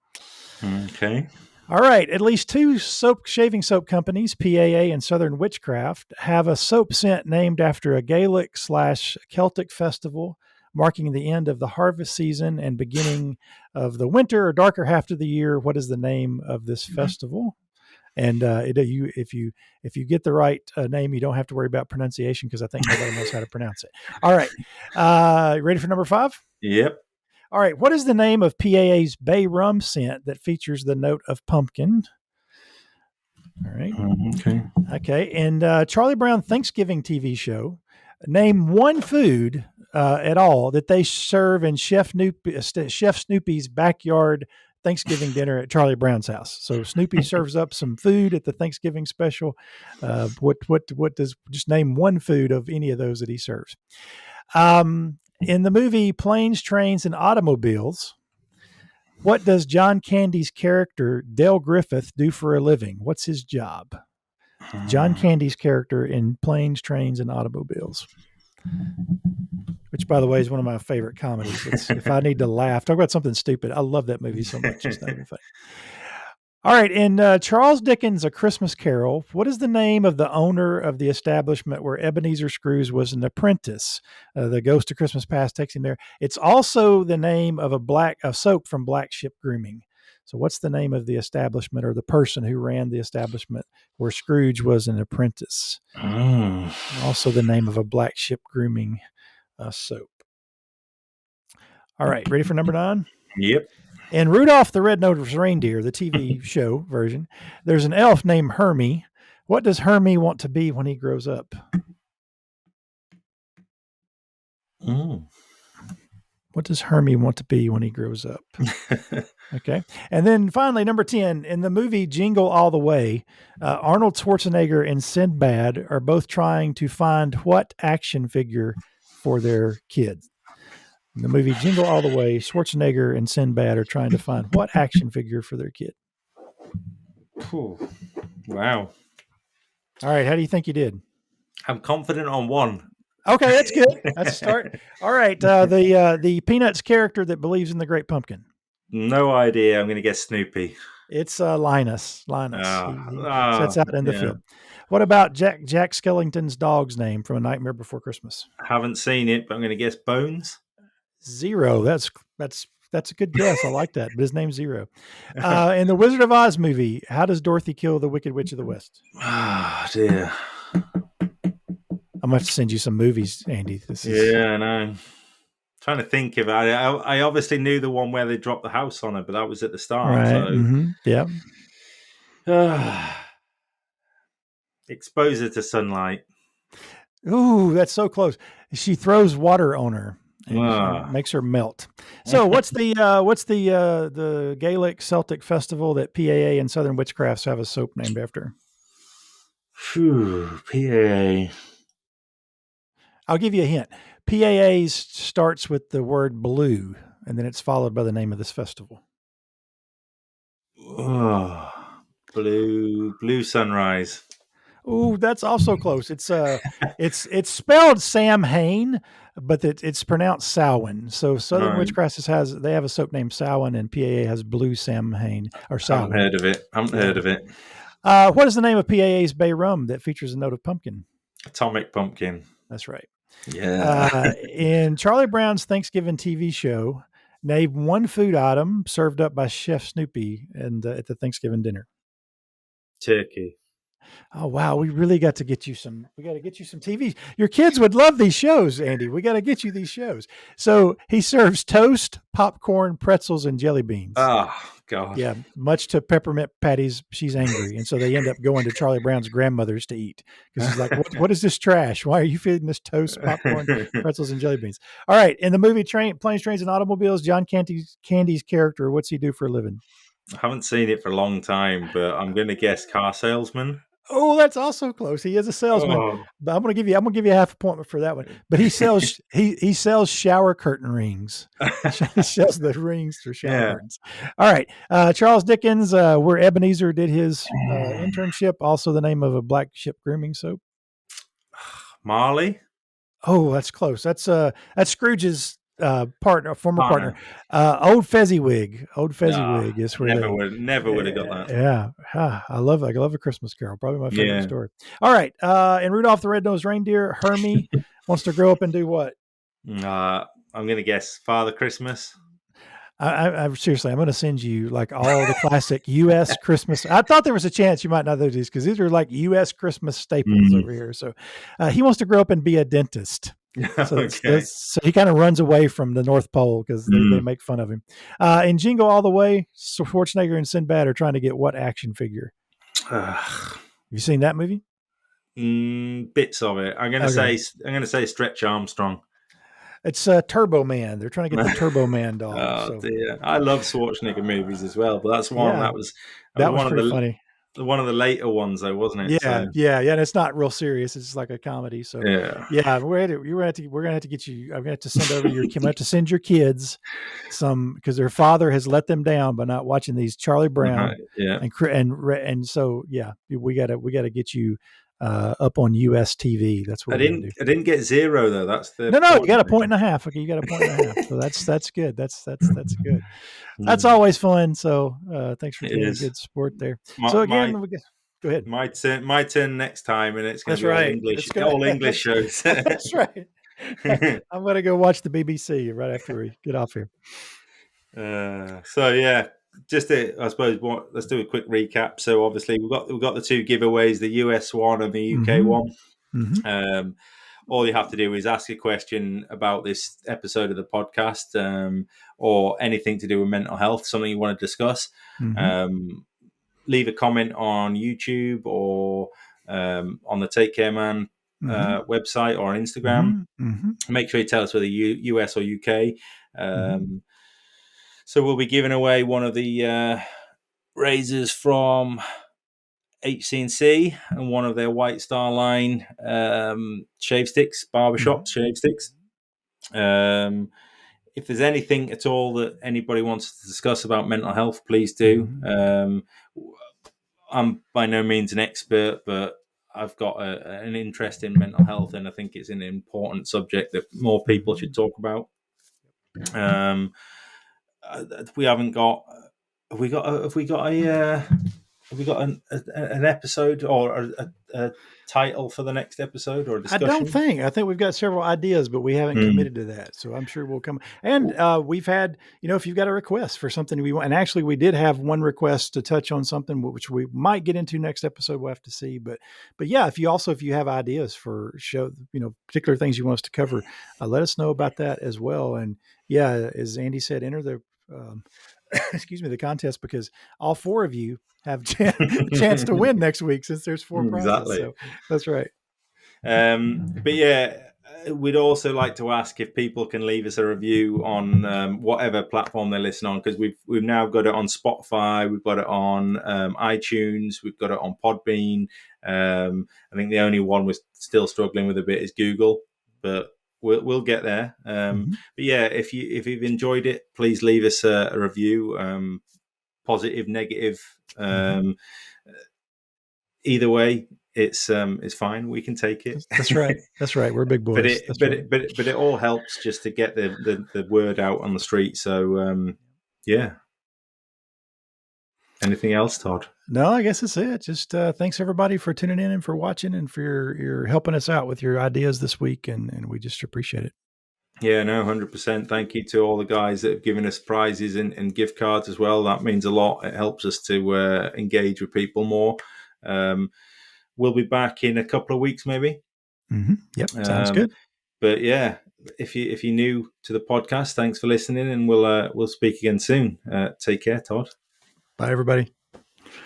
Okay. All right. At least two shaving soap companies, PAA and Southern Witchcraft, have a soap scent named after a Gaelic/Celtic festival marking the end of the harvest season and beginning of the winter or darker half of the year. What is the name of this festival? And if you get the right name, you don't have to worry about pronunciation because I think nobody knows how to pronounce it. All right. Ready for number 5? Yep. All right. What is the name of PAA's Bay Rum scent that features the note of pumpkin? All right. Okay. And Charlie Brown Thanksgiving TV show, name one food at all that they serve in Chef Snoopy's backyard Thanksgiving dinner at Charlie Brown's house. So Snoopy serves up some food at the Thanksgiving special. What does, just name one food of any of those that he serves. In the movie Planes, Trains, and Automobiles, what does John Candy's character, Dale Griffith, do for a living? What's his job? John Candy's character in Planes, Trains, and Automobiles, which, by the way, is one of my favorite comedies. If I need to laugh, talk about something stupid. I love that movie so much. It's not even funny. All right. In Charles Dickens' A Christmas Carol, what is the name of the owner of the establishment where Ebenezer Scrooge was an apprentice? The Ghost of Christmas Past takes him there. It's also the name of a soap from Black Ship Grooming. So what's the name of the establishment or the person who ran the establishment where Scrooge was an apprentice? Also the name of a Black Ship Grooming soap. All right. Ready for number 9? Yep. In Rudolph the Red-Nosed Reindeer, the TV show version, there's an elf named Hermie. What does Hermie want to be when he grows up? What does Hermie want to be when he grows up? Okay. And then finally, number 10, in the movie Jingle All the Way, Arnold Schwarzenegger and Sinbad are both trying to find what action figure for their kids? In the movie Jingle All the Way, Schwarzenegger and Sinbad are trying to find what action figure for their kid. Wow. All right. How do you think you did? I'm confident on one. Okay, that's good. That's a start. All right. The Peanuts character that believes in the Great Pumpkin. No idea. I'm going to guess Snoopy. It's Linus. He sets out in the field. What about Jack Skellington's dog's name from A Nightmare Before Christmas? Haven't seen it, but I'm going to guess Bones. Zero. That's a good guess. I like that. But his name's Zero. In the Wizard of Oz movie, how does Dorothy kill the Wicked Witch of the West? Oh, dear. I'm going to have to send you some movies, Andy. Yeah, I know. Trying to think about it. I obviously knew the one where they dropped the house on her, but that was at the start. Right. So. Mm-hmm. Yeah. Expose her to sunlight. Ooh, that's so close. She throws water on her and makes her melt. So what's the Gaelic Celtic festival that PAA and Southern Witchcrafts have a soap named after? PAA. I'll give you a hint. PAA starts with the word blue, and then it's followed by the name of this festival. Blue sunrise. Ooh, that's also close. It's spelled Sam Hain, but it's pronounced Samhain. So Southern Witchcrafts they have a soap named Samhain, and PAA has Blue Sam Hain or Samhain. I haven't heard of it. What is the name of PAA's Bay Rum that features a note of pumpkin? Atomic Pumpkin. That's right. Yeah. In Charlie Brown's Thanksgiving TV show, name one food item served up by Chef Snoopy at the Thanksgiving dinner. Turkey. Oh, wow. We really got to get you some. We got to get you some TV. Your kids would love these shows, Andy. We got to get you these shows. So he serves toast, popcorn, pretzels, and jelly beans. Oh, God. Yeah. Much to Peppermint Patty's, she's angry. And so they end up going to Charlie Brown's grandmother's to eat because she's like, what is this trash? Why are you feeding this toast, popcorn, pretzels, and jelly beans? All right. In the movie Planes, Trains, and Automobiles, John Candy's character, what's he do for a living? I haven't seen it for a long time, but I'm going to guess car salesman. Oh, that's also close. He is a salesman, Oh, but I'm gonna give you a half a point for that one. But he sells shower curtain rings. He sells the rings for shower yeah. curtains. All right, Charles Dickens, where Ebenezer did his internship. Also, the name of a black ship grooming soap. Marley? Oh, that's close. That's Scrooge's former partner. Partner. Old Fezziwig. Old Fezziwig is where Never they. would have got that. Yeah, I love A Christmas Carol. Probably my favorite Yeah. story. All right, and Rudolph the Red-Nosed Reindeer. Hermie wants to grow up and do what? I'm gonna guess Father Christmas. I seriously, I'm going to send you like all the classic U.S. Christmas. I thought there was a chance you might not know these because these are like U.S. Christmas staples over here. So he wants to grow up and be a dentist. So, Okay. so he kind of runs away from the North Pole because they make fun of him. In Jingle All the Way, Schwarzenegger and Sinbad are trying to get what action figure? Have you seen that movie? Bits of it. I'm gonna say Stretch Armstrong. It's Turbo Man. They're trying to get the Turbo Man doll. Oh dear! I love Schwarzenegger movies as well, but that's one Yeah, that was was pretty funny. one of the later ones, though, wasn't it? Yeah, So, yeah. And it's not real serious. It's just like a comedy. So yeah, we're gonna have to get you. I'm gonna have to send over your. I'm gonna have to send your kids some because their father has let them down by not watching these Charlie Brown. yeah. And so we gotta get you up on US TV. That's what I we're gonna do. didn't get zero though. That's the No, you got a point and a half. Okay, you got a point and a half. So that's good. That's good. That's Mm. always fun. So thanks for It being is. good support there. So again, go ahead. My turn next time, and it's going That's to be right. all English shows. That's right. I'm going to go watch the BBC right after we get off here. So yeah, I suppose let's do a quick recap. So obviously we've got the two giveaways, the US one and the UK one. Mm-hmm. All you have to do is ask a question about this episode of the podcast, or anything to do with mental health, something you want to discuss. Mm-hmm. Leave a comment on YouTube or on the Take Care Man website or on Instagram. Mm-hmm. Make sure you tell us whether US or UK. So we'll be giving away one of the razors from HC&C and one of their White Star line shave sticks, barbershop shave sticks. If there's anything at all that anybody wants to discuss about mental health, please do. I'm by no means an expert, but I've got an interest in mental health, and I think it's an important subject that more people should talk about. We haven't got. Have we got an episode or a title for the next episode or a discussion? I don't think. I think we've got several ideas, but we haven't committed to that. So I'm sure we'll come. And we've had, if you've got a request for something we want, and actually we did have one request to touch on something which we might get into next episode. We'll have to see. But yeah, if you have ideas for show, particular things you want us to cover, let us know about that as well. And yeah, as Andy said, enter the the contest, because all four of you have a chance to win next week since there's 4 prizes. Exactly. So that's right. But yeah, we'd also like to ask if people can leave us a review on whatever platform they listen on, because we've now got it on Spotify, we've got it on iTunes, we've got it on Podbean. I think the only one we're still struggling with a bit is Google, but we'll get there. But yeah, if you've enjoyed it, please leave us a review, positive, negative. Either way, it's fine. We can take it. That's right. That's right. We're big boys. But it all helps just to get the word out on the street. So yeah. Anything else, Todd? No, I guess that's it. Just thanks everybody for tuning in and for watching and for your helping us out with your ideas this week, and we just appreciate it. Yeah, no, 100%. Thank you to all the guys that have given us prizes and gift cards as well. That means a lot. It helps us to engage with people more. We'll be back in a couple of weeks, maybe. Yep, sounds good. But yeah, if you're new to the podcast, thanks for listening, and we'll speak again soon. Take care, Todd. Bye, everybody.